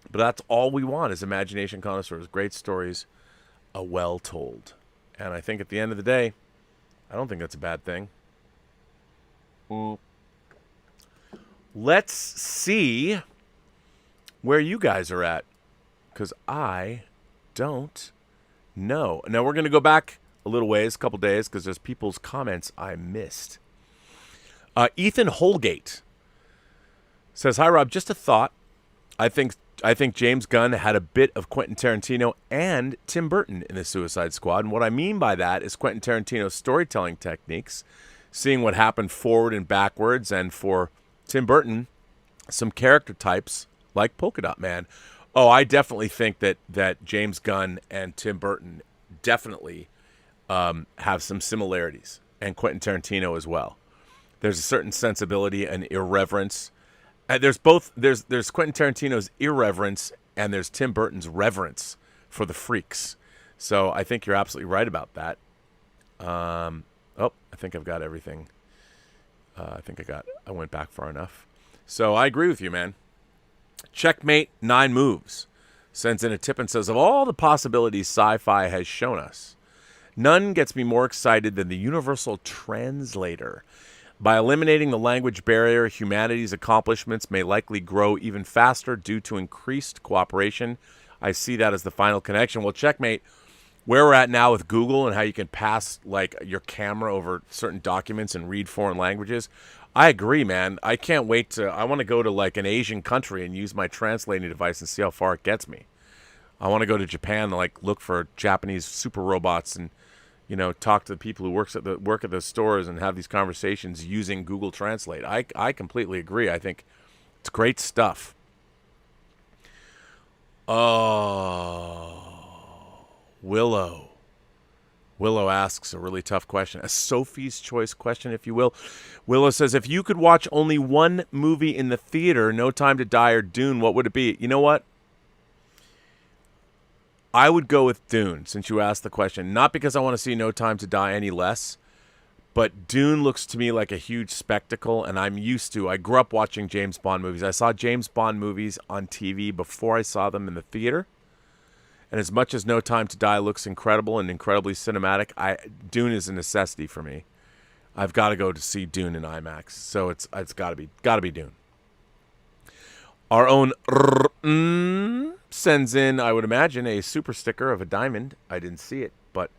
But that's all we want as imagination connoisseurs. Great stories, well told. And I think at the end of the day, I don't think that's a bad thing. Let's see where you guys are at. Because I don't know. Now, we're going to go back a little ways, a couple days, because there's people's comments I missed. Ethan Holgate says, "Hi, Rob. Just a thought. I think James Gunn had a bit of Quentin Tarantino and Tim Burton in the Suicide Squad. And what I mean by that is Quentin Tarantino's storytelling techniques, seeing what happened forward and backwards, and for Tim Burton, some character types like Polka Dot Man." Oh, I definitely think that James Gunn and Tim Burton definitely have some similarities, and Quentin Tarantino as well. There's a certain sensibility and irreverence. There's Quentin Tarantino's irreverence and there's Tim Burton's reverence for the freaks. So I think you're absolutely right about that. I think I've got everything. I went back far enough. So I agree with you, man. Checkmate 9 Moves sends in a tip and says, "Of all the possibilities sci-fi has shown us, none gets me more excited than the universal translator. By eliminating the language barrier, humanity's accomplishments may likely grow even faster due to increased cooperation. I see that as the final connection." Well, Checkmate, where we're at now with Google and how you can pass like your camera over certain documents and read foreign languages, I agree, man. I can't wait I want to go to like an Asian country and use my translating device and see how far it gets me. I want to go to Japan and like look for Japanese super robots and talk to the people who work at the stores and have these conversations using Google Translate. I completely agree. I think it's great stuff. Oh, Willow asks a really tough question, a Sophie's Choice question, if you will. Willow says, "If you could watch only one movie in the theater, No Time to Die or Dune, what would it be?" You know what? I would go with Dune, since you asked the question. Not because I want to see No Time to Die any less, but Dune looks to me like a huge spectacle, and I grew up watching James Bond movies. I saw James Bond movies on TV before I saw them in the theater. And as much as No Time to Die looks incredible and incredibly cinematic, Dune is a necessity for me. I've got to go to see Dune in IMAX, so it's got to be Dune. Our own sends in, I would imagine, a super sticker of a diamond. I didn't see it, but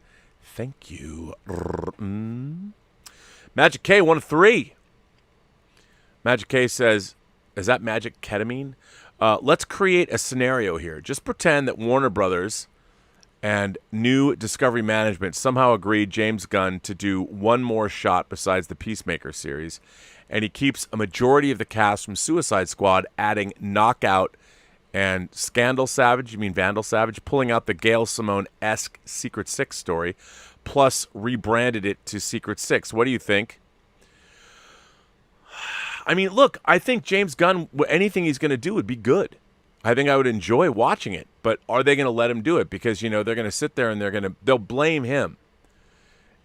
thank you. Magic K, 1 of 3. Magic K says, "Is that magic ketamine?" Let's create a scenario here. Just pretend that Warner Brothers and New Discovery Management somehow agreed James Gunn to do one more shot besides the Peacemaker series, and he keeps a majority of the cast from Suicide Squad, adding Knockout and Vandal Savage, pulling out the Gail Simone-esque Secret Six story, plus rebranded it to Secret Six. What do you think? I mean, look, I think James Gunn, anything he's going to do would be good. I think I would enjoy watching it, but are they going to let him do it? Because, they're going to sit there and they'll blame him.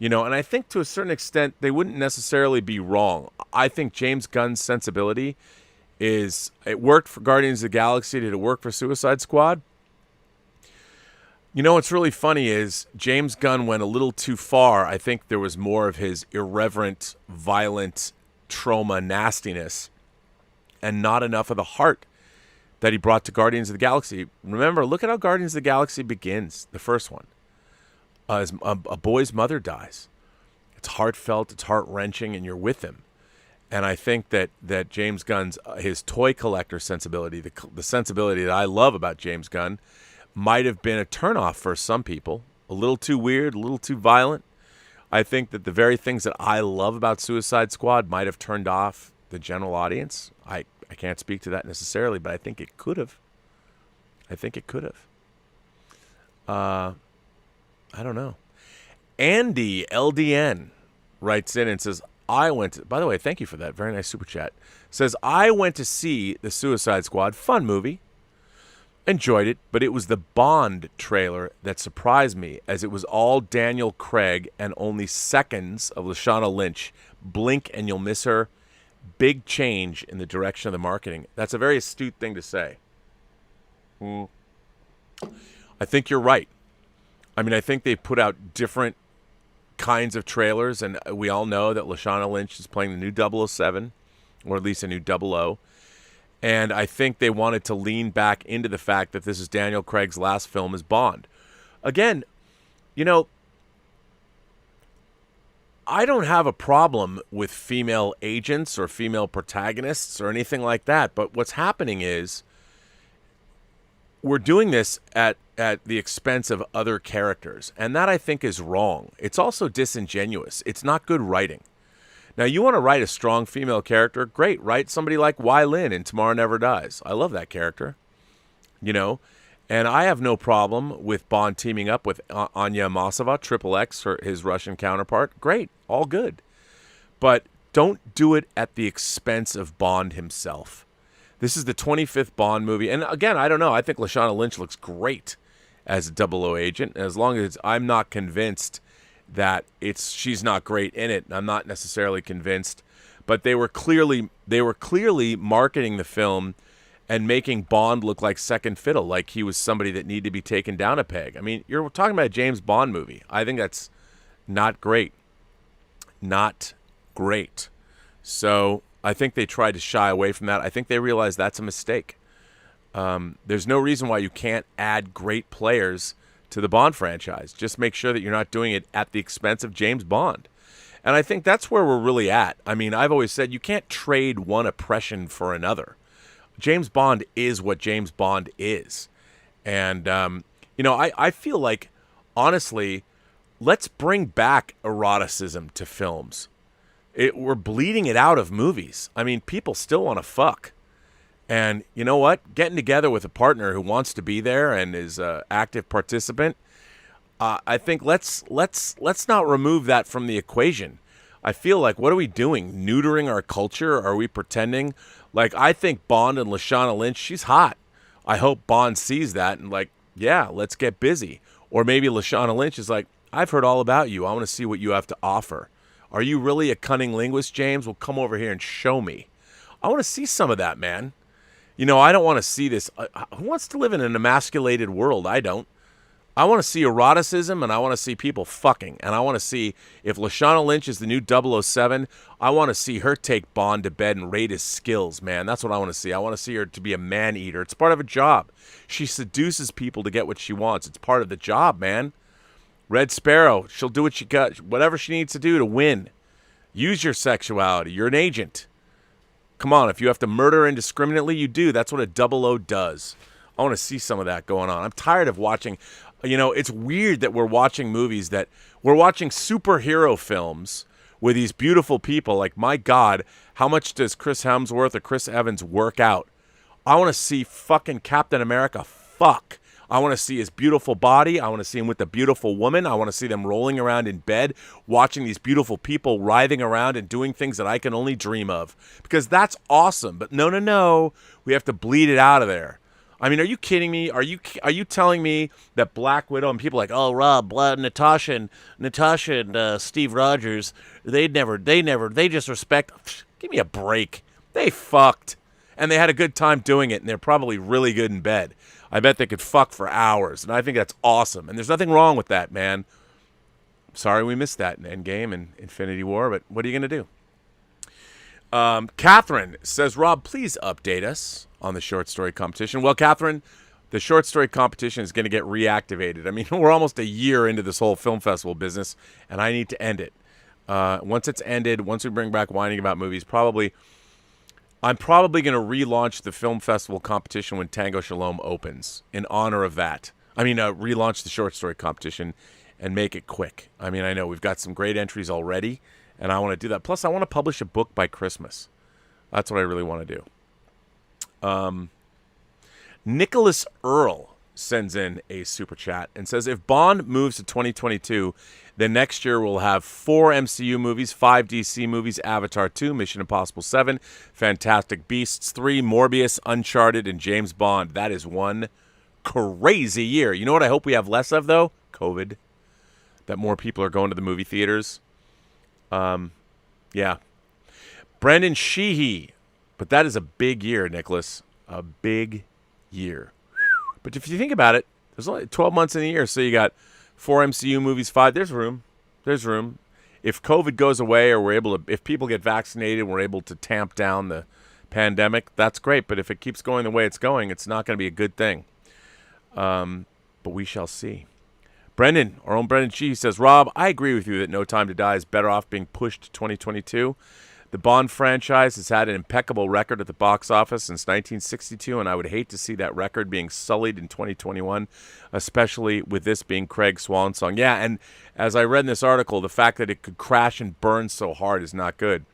And I think to a certain extent, they wouldn't necessarily be wrong. I think James Gunn's sensibility it worked for Guardians of the Galaxy. Did it work for Suicide Squad? What's really funny is James Gunn went a little too far. I think there was more of his irreverent, violent, trauma nastiness and not enough of the heart that he brought to Guardians of the Galaxy. Remember, look at how Guardians of the Galaxy begins, the first one. A boy's mother dies. It's heartfelt, it's heart-wrenching, and you're with him. And I think that James Gunn's, his toy collector sensibility, the sensibility that I love about James Gunn, might have been a turnoff for some people. A little too weird, a little too violent. I think that the very things that I love about Suicide Squad might have turned off the general audience. I can't speak to that necessarily, but I think it could have. I don't know. Andy, LDN, writes in and says, by the way, thank you for that. Very nice super chat. Says, "I went to see The Suicide Squad. Fun movie. Enjoyed it, but it was the Bond trailer that surprised me, as it was all Daniel Craig and only seconds of Lashana Lynch. Blink and you'll miss her. Big change in the direction of the marketing. That's a very astute thing to say. I think you're right. I mean, I think they put out different kinds of trailers, and we all know that Lashana Lynch is playing the new 007, or at least a new 00. And I think they wanted to lean back into the fact that this is Daniel Craig's last film as Bond. Again, you know, I don't have a problem with female agents or female protagonists or anything like that. But what's happening is we're doing this at the expense of other characters. And that, I think, is wrong. It's also disingenuous. It's not good writing. Now, you want to write a strong female character? Great. Write somebody like Wai Lin in Tomorrow Never Dies. I love that character. You know? And I have no problem with Bond teaming up with Anya Masova, Triple X, his Russian counterpart. Great. All good. But don't do it at the expense of Bond himself. This is the 25th Bond movie. And again, I don't know. I think Lashana Lynch looks great as a 00 agent. As long as I'm not convinced that she's not great in it. I'm not necessarily convinced, but they were clearly marketing the film and making Bond look like second fiddle, like he was somebody that needed to be taken down a peg. I mean, you're talking about a James Bond movie. I think that's not great. Not great. So I think they tried to shy away from that. I think they realized that's a mistake. There's no reason why you can't add great players to the Bond franchise. Just make sure that you're not doing it at the expense of James Bond. And I think that's where we're really at. I mean, I've always said you can't trade one oppression for another. James Bond is what James Bond is. And, you know, I feel like, honestly, let's bring back eroticism to films. We're bleeding it out of movies. I mean, people still want to fuck. And you know what? Getting together with a partner who wants to be there and is an active participant, I think let's not remove that from the equation. I feel like, what are we doing? Neutering our culture? Are we pretending? Like, I think Bond and Lashana Lynch, she's hot. I hope Bond sees that and like, yeah, let's get busy. Or maybe Lashana Lynch is like, I've heard all about you. I want to see what you have to offer. Are you really a cunning linguist, James? Well, come over here and show me. I want to see some of that, man. You know, I don't want to see this. Who wants to live in an emasculated world? I don't. I want to see eroticism, and I want to see people fucking. And I want to see, if Lashana Lynch is the new 007, I want to see her take Bond to bed and rate his skills, man. That's what I want to see. I want to see her to be a man-eater. It's part of a job. She seduces people to get what she wants. It's part of the job, man. Red Sparrow, she'll do what she got, whatever she needs to do to win. Use your sexuality. You're an agent. Come on, if you have to murder indiscriminately, you do. That's what a 00 does. I want to see some of that going on. I'm tired of watching. You know, it's weird that we're watching movies that we're watching superhero films with these beautiful people. Like, my God, how much does Chris Hemsworth or Chris Evans work out? I want to see fucking Captain America fuck. I want to see his beautiful body. I want to see him with the beautiful woman. I want to see them rolling around in bed, watching these beautiful people writhing around and doing things that I can only dream of. Because that's awesome. But no. We have to bleed it out of there. I mean, are you kidding me? Are you telling me that Black Widow and people like, oh, Rob, Natasha and Steve Rogers, they just respect. Give me a break. They fucked. And they had a good time doing it, and they're probably really good in bed. I bet they could fuck for hours, and I think that's awesome. And there's nothing wrong with that, man. Sorry we missed that in Endgame and Infinity War, but what are you going to do? Catherine says, Rob, please update us on the short story competition. Well, Catherine, the short story competition is going to get reactivated. I mean, we're almost a year into this whole film festival business, and I need to end it. Once it's ended, once we bring back Whining About Movies, I'm probably going to relaunch the film festival competition when Tango Shalom opens in honor of that. I mean, relaunch the short story competition and make it quick. I mean, I know we've got some great entries already, and I want to do that. Plus, I want to publish a book by Christmas. That's what I really want to do. Nicholas Earl sends in a super chat and says, if Bond moves to 2022, then next year we'll have 4 MCU movies, 5 DC movies, Avatar 2, Mission Impossible 7, Fantastic Beasts 3, Morbius, Uncharted, and James Bond. That is one crazy year. You know what I hope we have less of, though? COVID. That more people are going to the movie theaters. Yeah. Brendan Sheehy. But that is a big year, Nicholas. A big year. But if you think about it, there's only 12 months in a year, so you got 4 MCU movies, 5. There's room. There's room. If COVID goes away, or if people get vaccinated, we're able to tamp down the pandemic, that's great. But if it keeps going the way it's going, it's not going to be a good thing. But we shall see. Brendan, our own Brendan G, says, Rob, I agree with you that No Time to Die is better off being pushed to 2022. The Bond franchise has had an impeccable record at the box office since 1962, and I would hate to see that record being sullied in 2021, especially with this being Craig's swan song. Yeah, and as I read in this article, the fact that it could crash and burn so hard is not good.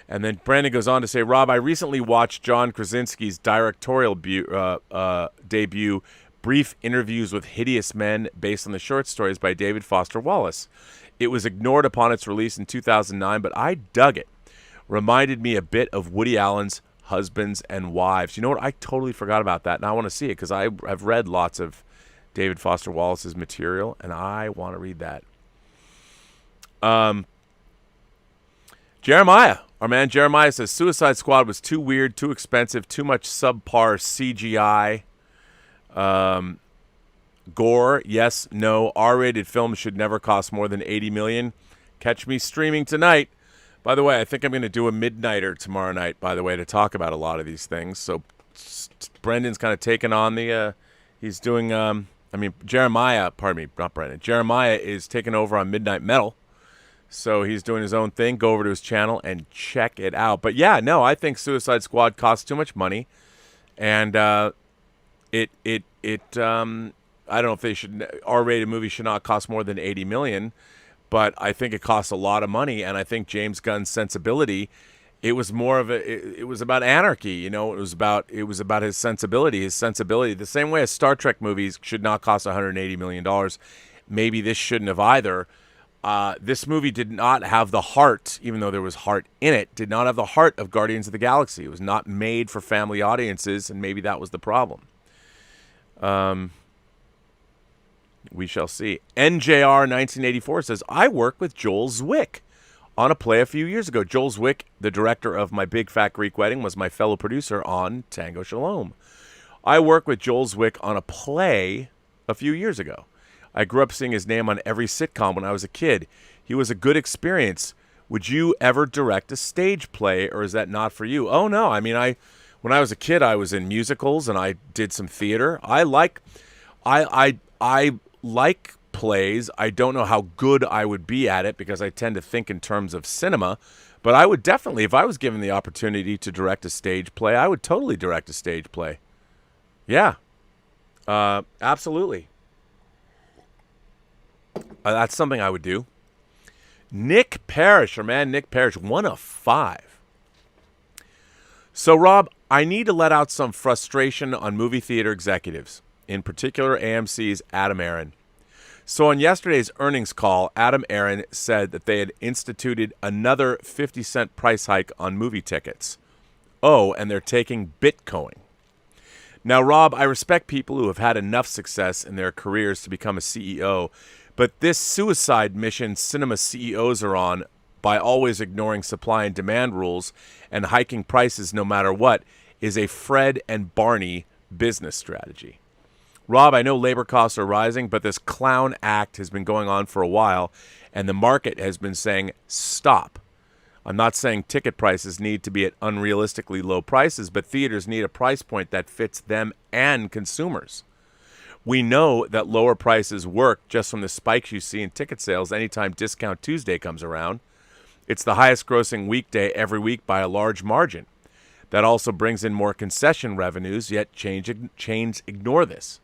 And then Brandon goes on to say, Rob, I recently watched John Krasinski's directorial debut, Brief Interviews with Hideous Men, based on the short stories by David Foster Wallace. It was ignored upon its release in 2009, but I dug it. Reminded me a bit of Woody Allen's Husbands and Wives. You know what? I totally forgot about that, and I want to see it because I've read lots of David Foster Wallace's material, and I want to read that. Jeremiah, our man Jeremiah says, Suicide Squad was too weird, too expensive, too much subpar CGI. Gore, yes, no. R-rated films should never cost more than $80 million. Catch me streaming tonight. By the way, I think I'm going to do a midnighter tomorrow night, by the way, to talk about a lot of these things. So Brendan's kind of taken on he's doing, Jeremiah is taking over on Midnight Metal. So he's doing his own thing. Go over to his channel and check it out. But yeah, no, I think Suicide Squad costs too much money. And, I don't know if R-rated movies should not cost more than $80 million. But I think it costs a lot of money, and I think James Gunn's sensibility, it was about anarchy, you know. It was about his sensibility, the same way as Star Trek movies should not cost $180 million. Maybe this shouldn't have either. This movie did not have the heart, even though there was heart in it, did not have the heart of Guardians of the Galaxy. It was not made for family audiences, and maybe that was the problem. We shall see. NJR 1984 says, I worked with Joel Zwick on a play a few years ago. Joel Zwick, the director of My Big Fat Greek Wedding, was my fellow producer on Tango Shalom. I worked with Joel Zwick on a play a few years ago. I grew up seeing his name on every sitcom when I was a kid. He was a good experience. Would you ever direct a stage play, or is that not for you? Oh, no. I mean, when I was a kid, I was in musicals, and I did some theater. I like plays. I don't know how good I would be at it because I tend to think in terms of cinema, but I would definitely, if I was given the opportunity to direct a stage play, I would totally direct a stage play. Yeah, absolutely. That's something I would do. Nick Parrish, our man Nick Parrish, 1 of 5. So, Rob, I need to let out some frustration on movie theater executives, in particular AMC's Adam Aron. So on yesterday's earnings call, Adam Aron said that they had instituted another 50-cent price hike on movie tickets. Oh, and they're taking Bitcoin. Now, Rob, I respect people who have had enough success in their careers to become a CEO, but this suicide mission cinema CEOs are on by always ignoring supply and demand rules and hiking prices no matter what is a Fred and Barney business strategy. Rob, I know labor costs are rising, but this clown act has been going on for a while, and the market has been saying, stop. I'm not saying ticket prices need to be at unrealistically low prices, but theaters need a price point that fits them and consumers. We know that lower prices work just from the spikes you see in ticket sales anytime Discount Tuesday comes around. It's the highest grossing weekday every week by a large margin. That also brings in more concession revenues, yet chains ignore this.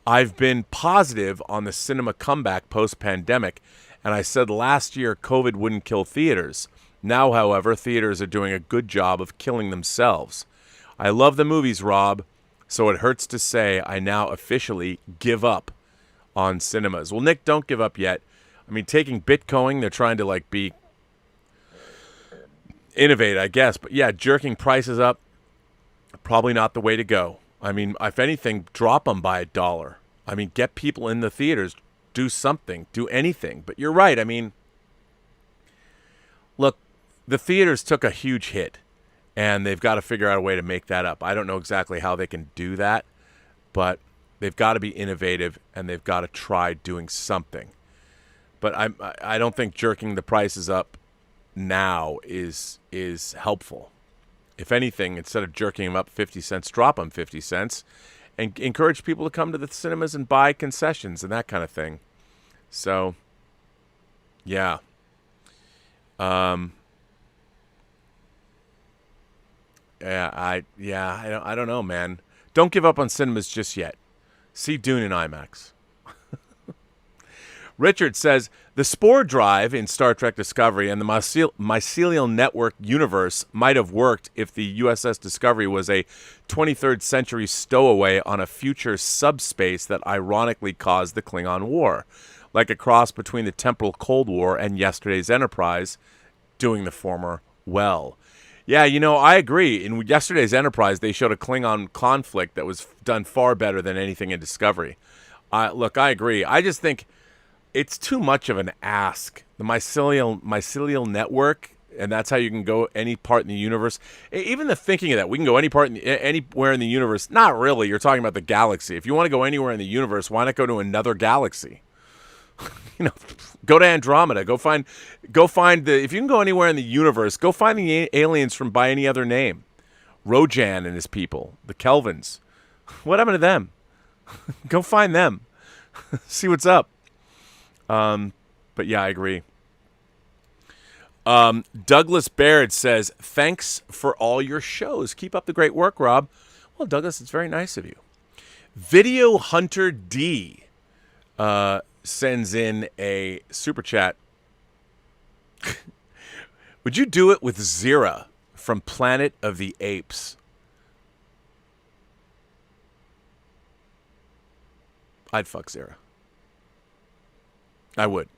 I've been positive on the cinema comeback post-pandemic, and I said last year COVID wouldn't kill theaters. Now, however, theaters are doing a good job of killing themselves. I love the movies, Rob, so it hurts to say I now officially give up on cinemas. Well, Nick, don't give up yet. I mean, taking Bitcoin, they're trying to be innovate, I guess. But yeah, jerking prices up, probably not the way to go. I mean, if anything, drop them by $1. I mean, get people in the theaters, do something, do anything. But you're right. I mean, look, the theaters took a huge hit, and they've got to figure out a way to make that up. I don't know exactly how they can do that, but they've got to be innovative, and they've got to try doing something. But I don't think jerking the prices up now is helpful. If anything, instead of jerking them up 50 cents, drop them 50 cents and encourage people to come to the cinemas and buy concessions and that kind of thing. So, yeah. I don't know, man. Don't give up on cinemas just yet. See Dune in IMAX. Richard says, the spore drive in Star Trek Discovery and the mycelial network universe might have worked if the USS Discovery was a 23rd century stowaway on a future subspace that ironically caused the Klingon War, like a cross between the temporal Cold War and yesterday's Enterprise, doing the former well. Yeah, I agree. In yesterday's Enterprise, they showed a Klingon conflict that was done far better than anything in Discovery. Look, I agree. I just think it's too much of an ask. The mycelial network, and that's how you can go any part in the universe. Even the thinking of that, we can go anywhere in the universe. Not really. You're talking about the galaxy. If you want to go anywhere in the universe, why not go to another galaxy? Go to Andromeda. Go find if you can go anywhere in the universe, go find the aliens from by any other name. Rojan and his people, the Kelvins. What happened to them? Go find them. See what's up. But yeah, I agree. Douglas Baird says, thanks for all your shows. Keep up the great work, Rob. Well, Douglas, it's very nice of you. Video Hunter D sends in a super chat. Would you do it with Zira from Planet of the Apes? I'd fuck Zira. I would.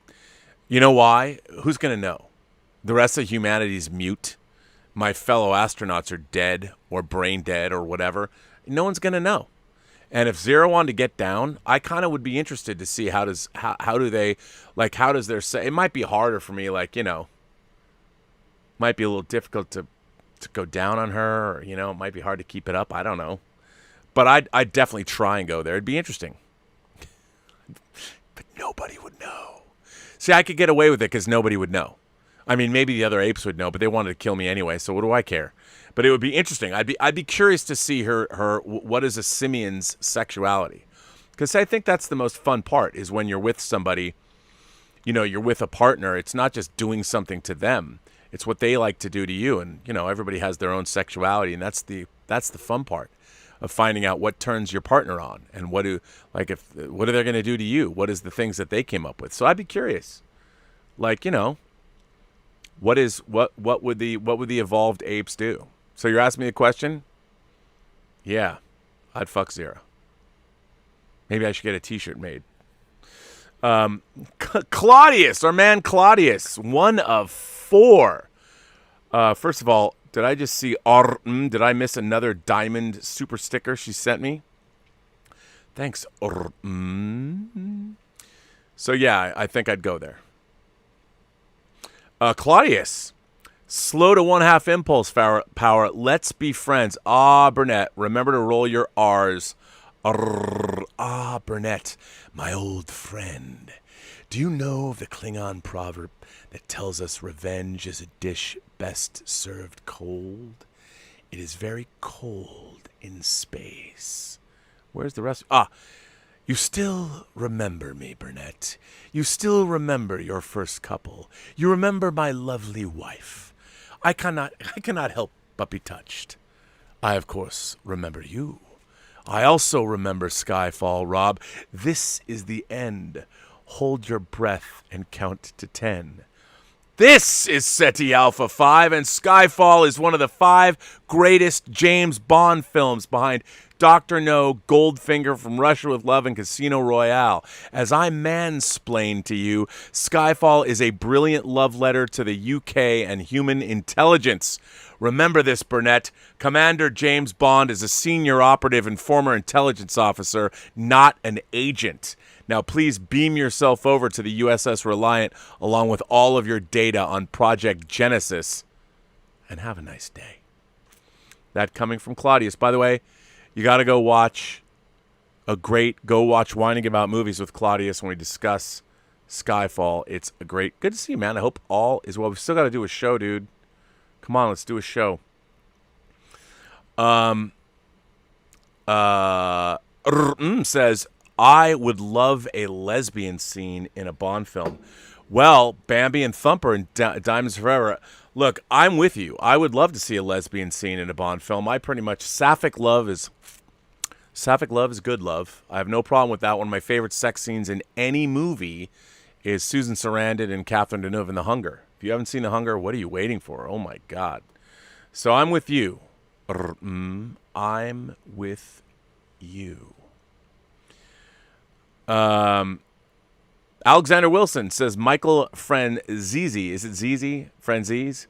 You know why? Who's going to know? The rest of humanity's mute. My fellow astronauts are dead or brain dead or whatever. No one's going to know. And if Zero wanted to get down, I kind of would be interested to see how does their say. It might be harder for me, might be a little difficult to go down on her, or, it might be hard to keep it up. I don't know. But I'd definitely try and go there. It'd be interesting. But nobody would know. See, I could get away with it because nobody would know. I mean, maybe the other apes would know, but they wanted to kill me anyway, so what do I care? But it would be interesting. I'd be curious to see her what is a simian's sexuality. Because I think that's the most fun part, is when you're with somebody, you're with a partner, it's not just doing something to them. It's what they like to do to you. And, everybody has their own sexuality, and that's the fun part of finding out what turns your partner on and what are they going to do to you? What is the things that they came up with? So I'd be curious. What would the evolved apes do? So you're asking me the question? Yeah, I'd fuck Zero. Maybe I should get a t-shirt made. Claudius, our man Claudius, 1 of 4. First of all, did I just see did I miss another diamond super sticker she sent me? Thanks. So yeah, I think I'd go there. Claudius, slow to 1/2 impulse power. Let's be friends. Burnett, remember to roll your R's. Burnett, my old friend. Do you know of the Klingon proverb that tells us revenge is a dish best served cold? It is very cold in space. Where's the rest? You still remember me, Burnett. You still remember your first couple. You remember my lovely wife. I cannot help but be touched. I, of course, remember you. I also remember Skyfall, Rob. This is the end. Hold your breath and count to 10. This is SETI Alpha 5, and Skyfall is one of the 5 greatest James Bond films behind Dr. No, Goldfinger from Russia with Love and Casino Royale. As I mansplain to you, Skyfall is a brilliant love letter to the UK and human intelligence. Remember this, Burnett. Commander James Bond is a senior operative and former intelligence officer, not an agent. Now, please beam yourself over to the USS Reliant along with all of your data on Project Genesis. And have a nice day. That coming from Claudius. By the way, you got to go watch Whining About Movies with Claudius when we discuss Skyfall. It's a great, good to see you, man. I hope all is well. We've still got to do a show, dude. Come on, let's do a show. Says, I would love a lesbian scene in a Bond film. Well, Bambi and Thumper and Diamonds Forever. Look, I'm with you. I would love to see a lesbian scene in a Bond film. Sapphic love is good love. I have no problem with that. One of my favorite sex scenes in any movie is Susan Sarandon and Catherine Deneuve in The Hunger. If you haven't seen The Hunger, what are you waiting for? Oh, my God. So I'm with you. I'm with you. Alexander Wilson says Michael Franzese, is it Zizi? Franzese?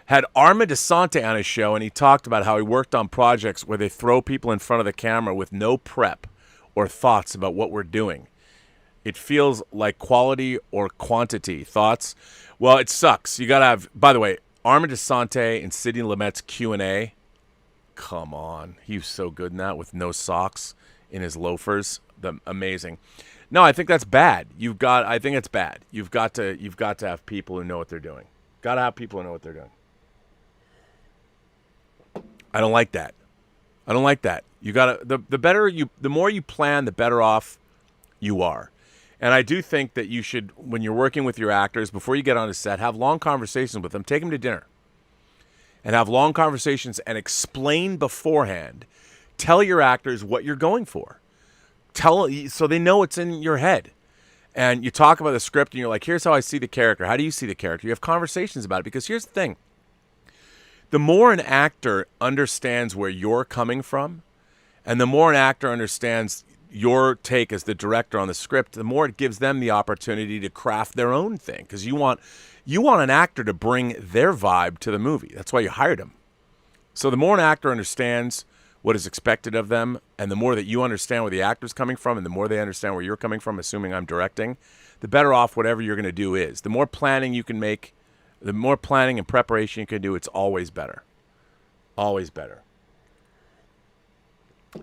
Had Arma DeSante on his show, and he talked about how he worked on projects where they throw people in front of the camera with no prep or thoughts about what we're doing. It feels like quality or quantity. Thoughts? Well, it sucks. You got to have, by the way, Arma DeSante and Sidney Lumet's Q&A. Come on. He was so good in that with no socks in his loafers. Amazing. No, I think that's bad. I think it's bad. You've got to have people who know what they're doing. Got to have people who know what they're doing. I don't like that. You got to the more you plan, the better off you are. And I do think that you should, when you're working with your actors, before you get on a set, have long conversations with them. Take them to dinner. And have long conversations and explain beforehand. Tell your actors what you're going for. So they know it's in your head. And you talk about the script and you're like, here's how I see the character. How do you see the character? You have conversations about it. Because here's the thing. The more an actor understands where you're coming from, and the more an actor understands your take as the director on the script, the more it gives them the opportunity to craft their own thing. Because you want an actor to bring their vibe to the movie. That's why you hired him. So the more an actor understands what is expected of them, and the more that you understand where the actor's coming from, and the more they understand where you're coming from, assuming I'm directing, the better off whatever you're going to do is. The more planning you can make, the more planning and preparation you can do, it's always better. Always better.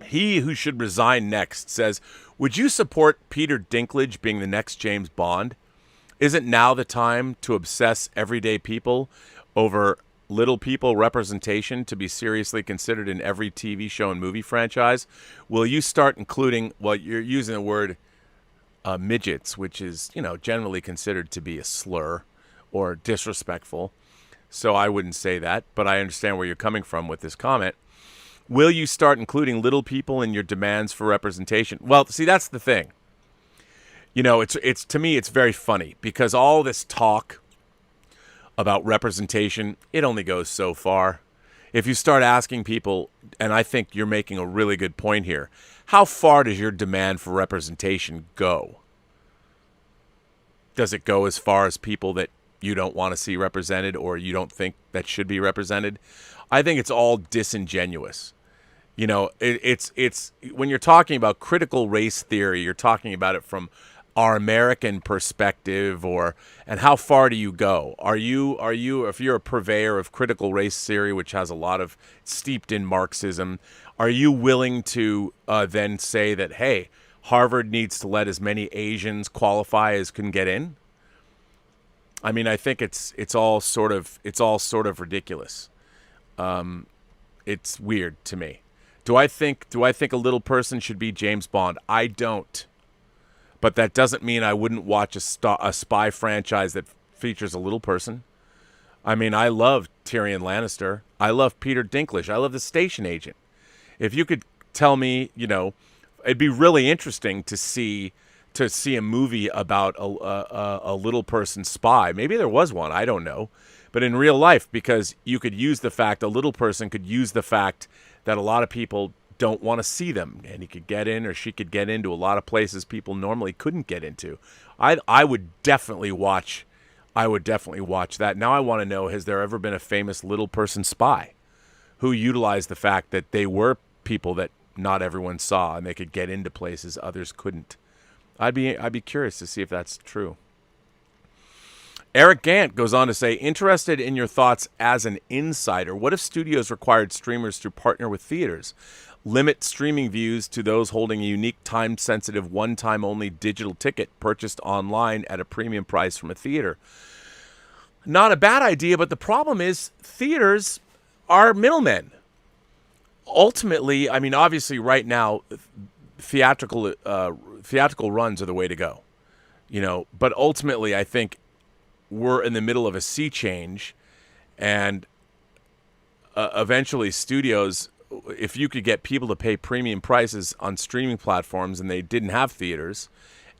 He who should resign next says, would you support Peter Dinklage being the next James Bond? Isn't now the time to obsess everyday people over little people representation to be seriously considered in every TV show and movie franchise? Will you start including, well, you're using the word midgets, which is, generally considered to be a slur or disrespectful. So I wouldn't say that, but I understand where you're coming from with this comment. Will you start including little people in your demands for representation? Well, see, that's the thing. It's to me, it's very funny because all this talk about representation, it only goes so far. If you start asking people, and I think you're making a really good point here, how far does your demand for representation go? Does it go as far as people that you don't want to see represented or you don't think that should be represented? I think it's all disingenuous. It's when you're talking about critical race theory, you're talking about it from our American perspective, and how far do you go? Are you if you're a purveyor of critical race theory, which has a lot of steeped in Marxism, are you willing to then say that, hey, Harvard needs to let as many Asians qualify as can get in? I mean, I think it's all sort of ridiculous. It's weird to me. Do I think a little person should be James Bond? I don't. But that doesn't mean I wouldn't watch a spy franchise that features a little person. I mean, I love Tyrion Lannister. I love Peter Dinklage. I love The Station Agent. If you could tell me, it'd be really interesting to see a movie about a little person spy. Maybe there was one. I don't know. But in real life, because you could use the fact, a little person could use the fact that a lot of people don't want to see them, and he could get in, or she could get into a lot of places people normally couldn't get into. I would definitely watch. I would definitely watch that. Now I want to know: has there ever been a famous little person spy who utilized the fact that they were people that not everyone saw, and they could get into places others couldn't? I'd be curious to see if that's true. Eric Gant goes on to say, interested in your thoughts as an insider. What if studios required streamers to partner with theaters? Limit streaming views to those holding a unique time-sensitive, one-time-only digital ticket purchased online at a premium price from a theater. Not a bad idea, but the problem is theaters are middlemen. Ultimately, I mean, obviously right now, theatrical runs are the way to go. But ultimately, I think we're in the middle of a sea change, and eventually studios, if you could get people to pay premium prices on streaming platforms and they didn't have theaters,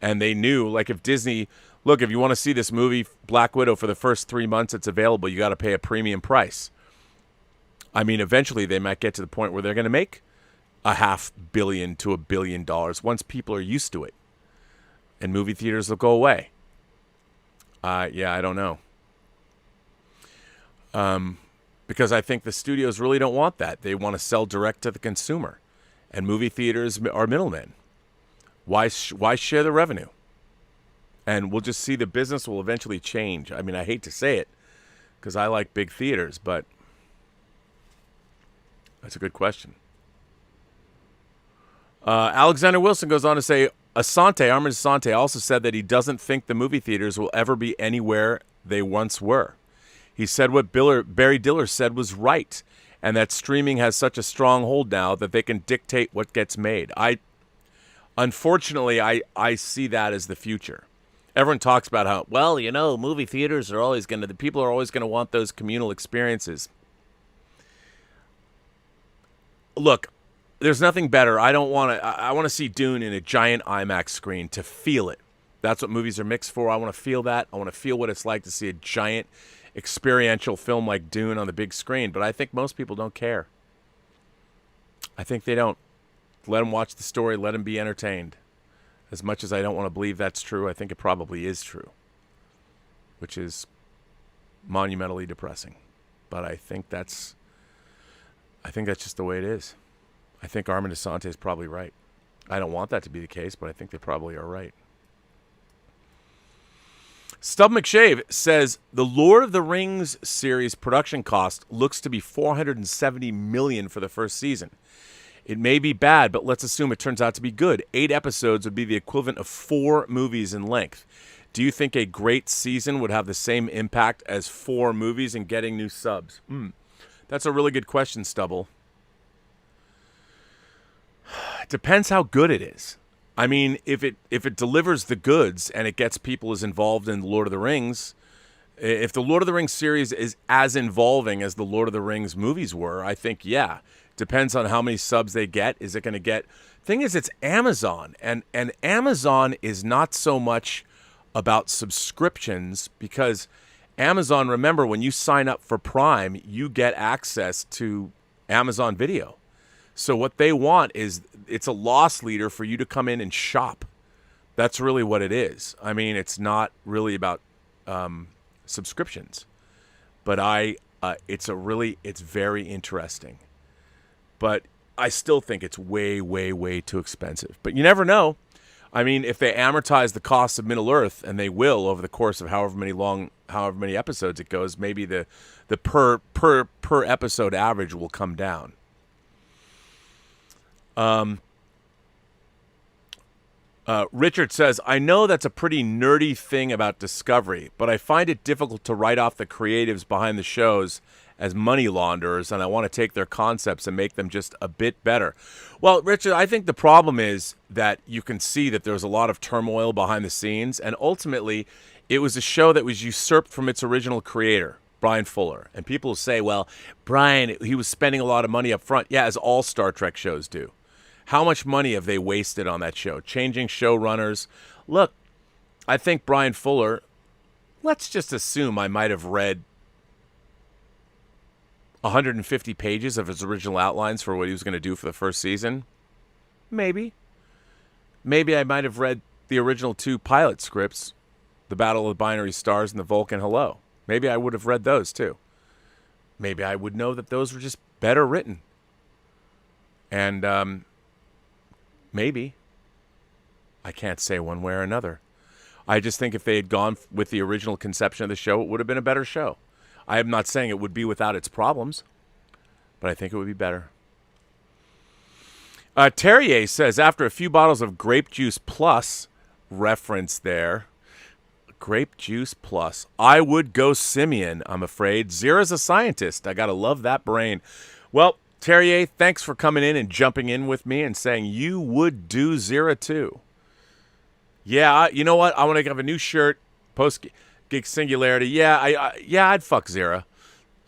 and they knew, like if Disney, look, if you want to see this movie, Black Widow, for the first 3 months it's available, you got to pay a premium price. I mean, eventually they might get to the point where they're going to make $500 million to $1 billion once people are used to it, and movie theaters will go away. I don't know. Because I think the studios really don't want that. They want to sell direct to the consumer, and movie theaters are middlemen. Why share the revenue? And we'll just see the business will eventually change. I mean, I hate to say it because I like big theaters, but that's a good question. Alexander Wilson goes on to say, Armin Asante also said that he doesn't think the movie theaters will ever be anywhere they once were. He said what Barry Diller said was right, and that streaming has such a strong hold now that they can dictate what gets made. Unfortunately, I see that as the future. Everyone talks about how, movie theaters are always the people are always going to want those communal experiences. Look, there's nothing better. I want to see Dune in a giant IMAX screen to feel it. That's what movies are mixed for. I want to feel that. I want to feel what it's like to see a giant experiential film like Dune on the big screen. But I think most people don't care. I think they don't. Let them watch the story. Let them be entertained. As much as I don't want to believe that's true, I think it probably is true, which is monumentally depressing. But I think that's just the way it is. I think Armin Asante is probably right. I don't want that to be the case, but I think they probably are right. Stub McShave says the Lord of the Rings series production cost looks to be $470 million for the first season. It may be bad, but let's assume it turns out to be good. 8 episodes would be the equivalent of 4 movies in length. Do you think a great season would have the same impact as 4 movies in getting new subs? That's a really good question, Stubble. It depends how good it is. I mean, if it delivers the goods and it gets people as involved in the Lord of the Rings, if the Lord of the Rings series is as involving as the Lord of the Rings movies were, I think, yeah. Depends on how many subs they get. Is it going to get... Thing is, it's Amazon. And Amazon is not so much about subscriptions, because Amazon, remember, when you sign up for Prime, you get access to Amazon Video. So what they want is, it's a loss leader for you to come in and shop. That's really what it is. I mean, it's not really about subscriptions. But it's very interesting. But I still think it's way, way, way too expensive. But you never know. I mean, if they amortize the costs of Middle-earth, and they will over the course of however many episodes it goes, maybe the per episode average will come down. Richard says, I know that's a pretty nerdy thing about Discovery, but I find it difficult to write off the creatives behind the shows as money launderers, and I want to take their concepts and make them just a bit better. Well, Richard, I think the problem is that you can see that there's a lot of turmoil behind the scenes, and ultimately it was a show that was usurped from its original creator, Brian Fuller. And people say, well, Brian, he was spending a lot of money up front. Yeah, as all Star Trek shows do. How much money have they wasted on that show? Changing showrunners. Look, I think Brian Fuller, let's just assume I might have read 150 pages of his original outlines for what he was going to do for the first season? Maybe. Maybe I might have read the original 2 pilot scripts, The Battle of the Binary Stars and The Vulcan Hello. Maybe I would have read those too. Maybe I would know that those were just better written. And maybe. I can't say one way or another. I just think if they had gone with the original conception of the show, it would have been a better show. I am not saying it would be without its problems, but I think it would be better. Terrier says, after a few bottles of grape juice plus, reference there, grape juice plus, I would go Simeon, I'm afraid. Zira's a scientist. I got to love that brain. Well, Terrier, thanks for coming in and jumping in with me and saying you would do Zira too. Yeah, you know what? I want to have a new shirt, Post-Geek Singularity. Yeah, I'd fuck Zira.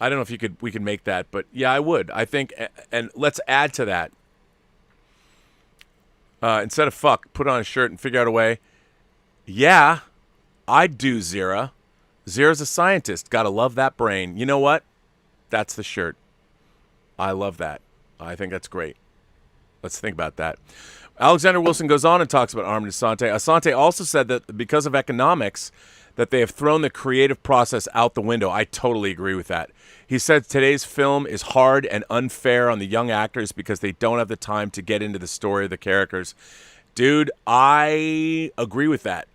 I don't know if we could make that, but yeah, I would. I think, and let's add to that. Instead of fuck, put on a shirt and figure out a way. Yeah, I'd do Zira. Zira's a scientist. Gotta love that brain. You know what? That's the shirt. I love that. I think that's great. Let's think about that. Alexander Wilson goes on and talks about Armin Asante. Asante also said that because of economics, that they have thrown the creative process out the window. I totally agree with that. He said today's film is hard and unfair on the young actors because they don't have the time to get into the story of the characters. Dude, I agree with that.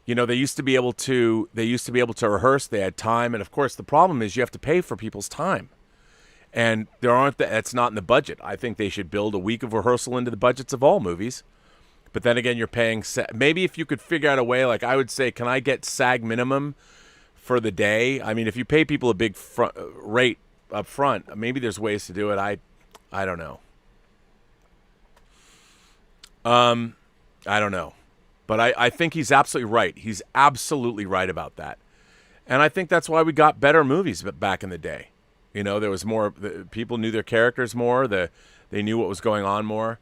You know, they used to be able to rehearse. They had time, and of course, the problem is you have to pay for people's time. And that's not in the budget. I think they should build a week of rehearsal into the budgets of all movies. But then again, you're paying. Maybe if you could figure out a way, like I would say, can I get SAG minimum for the day? I mean, if you pay people a big rate up front, maybe there's ways to do it. I don't know. I don't know. But I think he's absolutely right. He's absolutely right about that. And I think that's why we got better movies back in the day. You know, there was more, people knew their characters more. They knew what was going on more.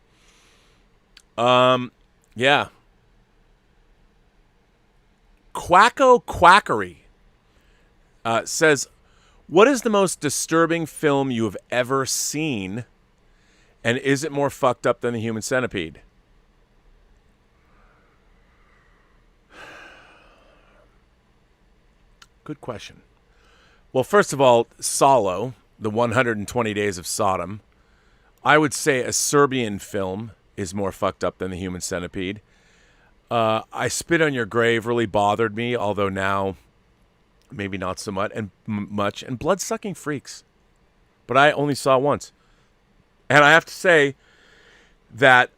Yeah. Quacko Quackery says, what is the most disturbing film you have ever seen? And is it more fucked up than The Human Centipede? Good question. Well, first of all, Salo, the 120 Days of Sodom. I would say a Serbian film is more fucked up than The Human Centipede. I Spit on Your Grave really bothered me, although now maybe not so much. And Blood-Sucking Freaks. But I only saw it once. And I have to say that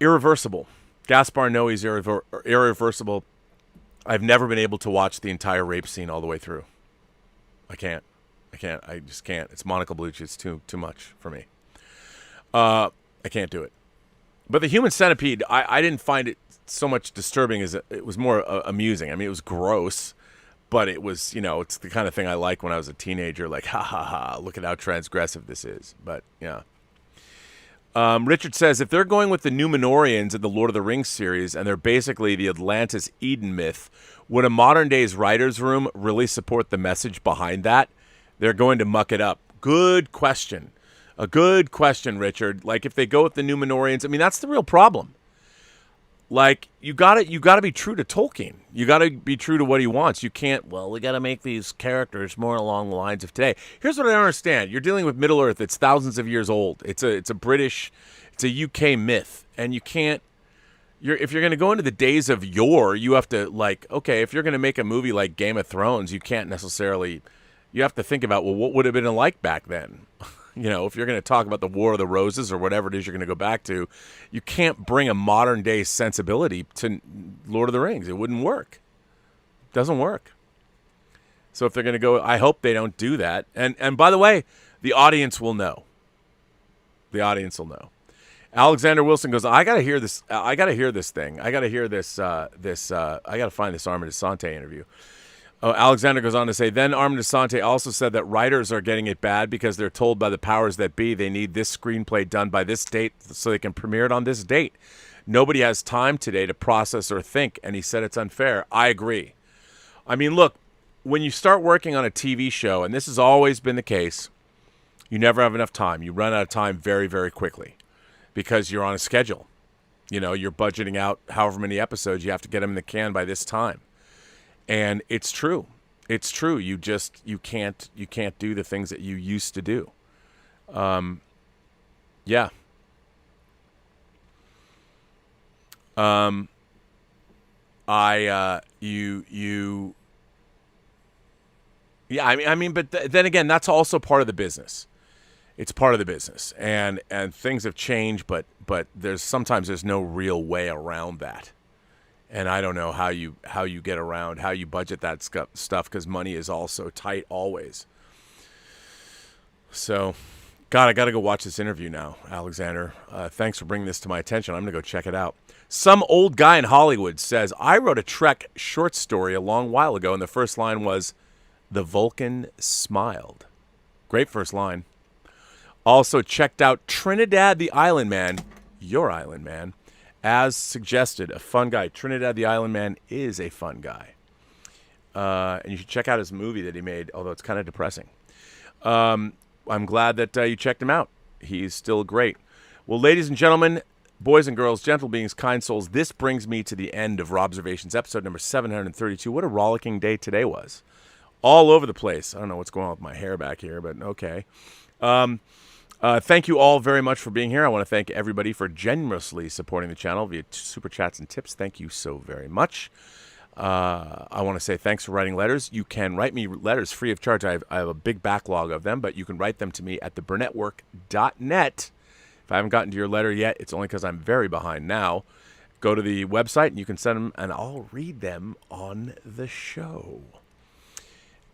Irreversible, Gaspar Noé's Irreversible, I've never been able to watch the entire rape scene all the way through. I can't. I just can't. It's Monica Bellucci. It's too much for me. I can't do it. But The Human Centipede, I didn't find it so much disturbing as it was more amusing. I mean, it was gross, but it was, it's the kind of thing I like when I was a teenager. Like, ha ha ha! Look at how transgressive this is. But yeah. Richard says, if they're going with the Numenorians in the Lord of the Rings series, and they're basically the Atlantis Eden myth, would a modern day's writer's room really support the message behind that? They're going to muck it up. Good question. A good question, Richard. Like, if they go with the Numenorians, I mean, that's the real problem. Like, you gotta be true to Tolkien. You gotta be true to what he wants. You can't, we gotta make these characters more along the lines of today. Here's what I don't understand. You're dealing with Middle Earth. It's thousands of years old. It's a UK myth. And you can't, if you're gonna go into the days of yore, you have to, like, okay, if you're gonna make a movie like Game of Thrones, you can't necessarily, you have to think about, well, what would have been like back then? If you're going to talk about the War of the Roses or whatever it is you're going to go back to, you can't bring a modern day sensibility to Lord of the Rings. It wouldn't work. It doesn't work. So if they're going to go, I hope they don't do that. And by the way, the audience will know. The audience will know. Alexander Wilson goes, I got to hear this. I got to hear this thing. I got to hear this. I got to find this Armin Asante interview. Alexander goes on to say, then Armin Asante also said that writers are getting it bad because they're told by the powers that be they need this screenplay done by this date so they can premiere it on this date. Nobody has time today to process or think, and he said it's unfair. I agree. I mean, look, when you start working on a TV show, and this has always been the case, you never have enough time. You run out of time very, very quickly because you're on a schedule. You know, you're budgeting out however many episodes you have to get them in the can by this time. And it's true. It's true. You can't do the things that you used to do. Yeah. Yeah, I mean, but then again, that's also part of the business. It's part of the business, and things have changed, but sometimes there's no real way around that, and I don't know how you get around, how you budget that stuff, because money is also tight always. So, God, I got to go watch this interview now, Alexander. Thanks for bringing this to my attention. I'm going to go check it out. Some old guy in Hollywood says, I wrote a Trek short story a long while ago, and the first line was, "The Vulcan smiled." Great first line. Also checked out Trinidad the Island Man, your Island Man, as suggested. A fun guy. Trinidad the Island Man is a fun guy. And you should check out his movie that he made, although it's kind of depressing. I'm glad that you checked him out. He's still great. Well, ladies and gentlemen, boys and girls, gentle beings, kind souls, this brings me to the end of Robservations, episode number 732. What a rollicking day today was. All over the place. I don't know what's going on with my hair back here, but okay. Thank you all very much for being here. I want to thank everybody for generously supporting the channel via super chats and tips. Thank you so very much. I want to say thanks for writing letters. You can write me letters free of charge. I have a big backlog of them, but you can write them to me at theburnettwork.net. If I haven't gotten to your letter yet, it's only because I'm very behind now. Go to the website and you can send them, and I'll read them on the show.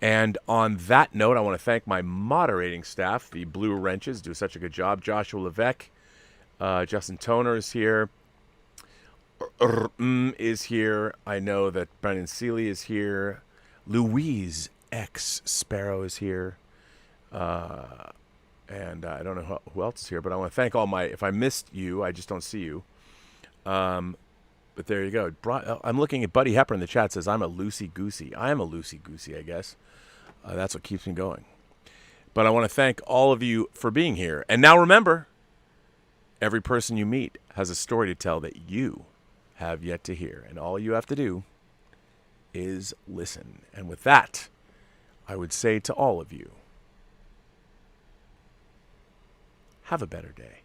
And on that note, I want to thank my moderating staff. The Blue Wrenches do such a good job. Joshua Levesque, Justin Toner is here. Is here. I know that Brendan Seeley is here. Louise X Sparrow is here. And I don't know who else is here, but I want to thank all my... If I missed you, I just don't see you. But there you go. I'm looking at Buddy Hepper in the chat. Says, I'm a loosey-goosey. I am a loosey-goosey, I guess. That's what keeps me going. But I want to thank all of you for being here. And now remember, every person you meet has a story to tell that you have yet to hear. And all you have to do is listen. And with that, I would say to all of you, have a better day.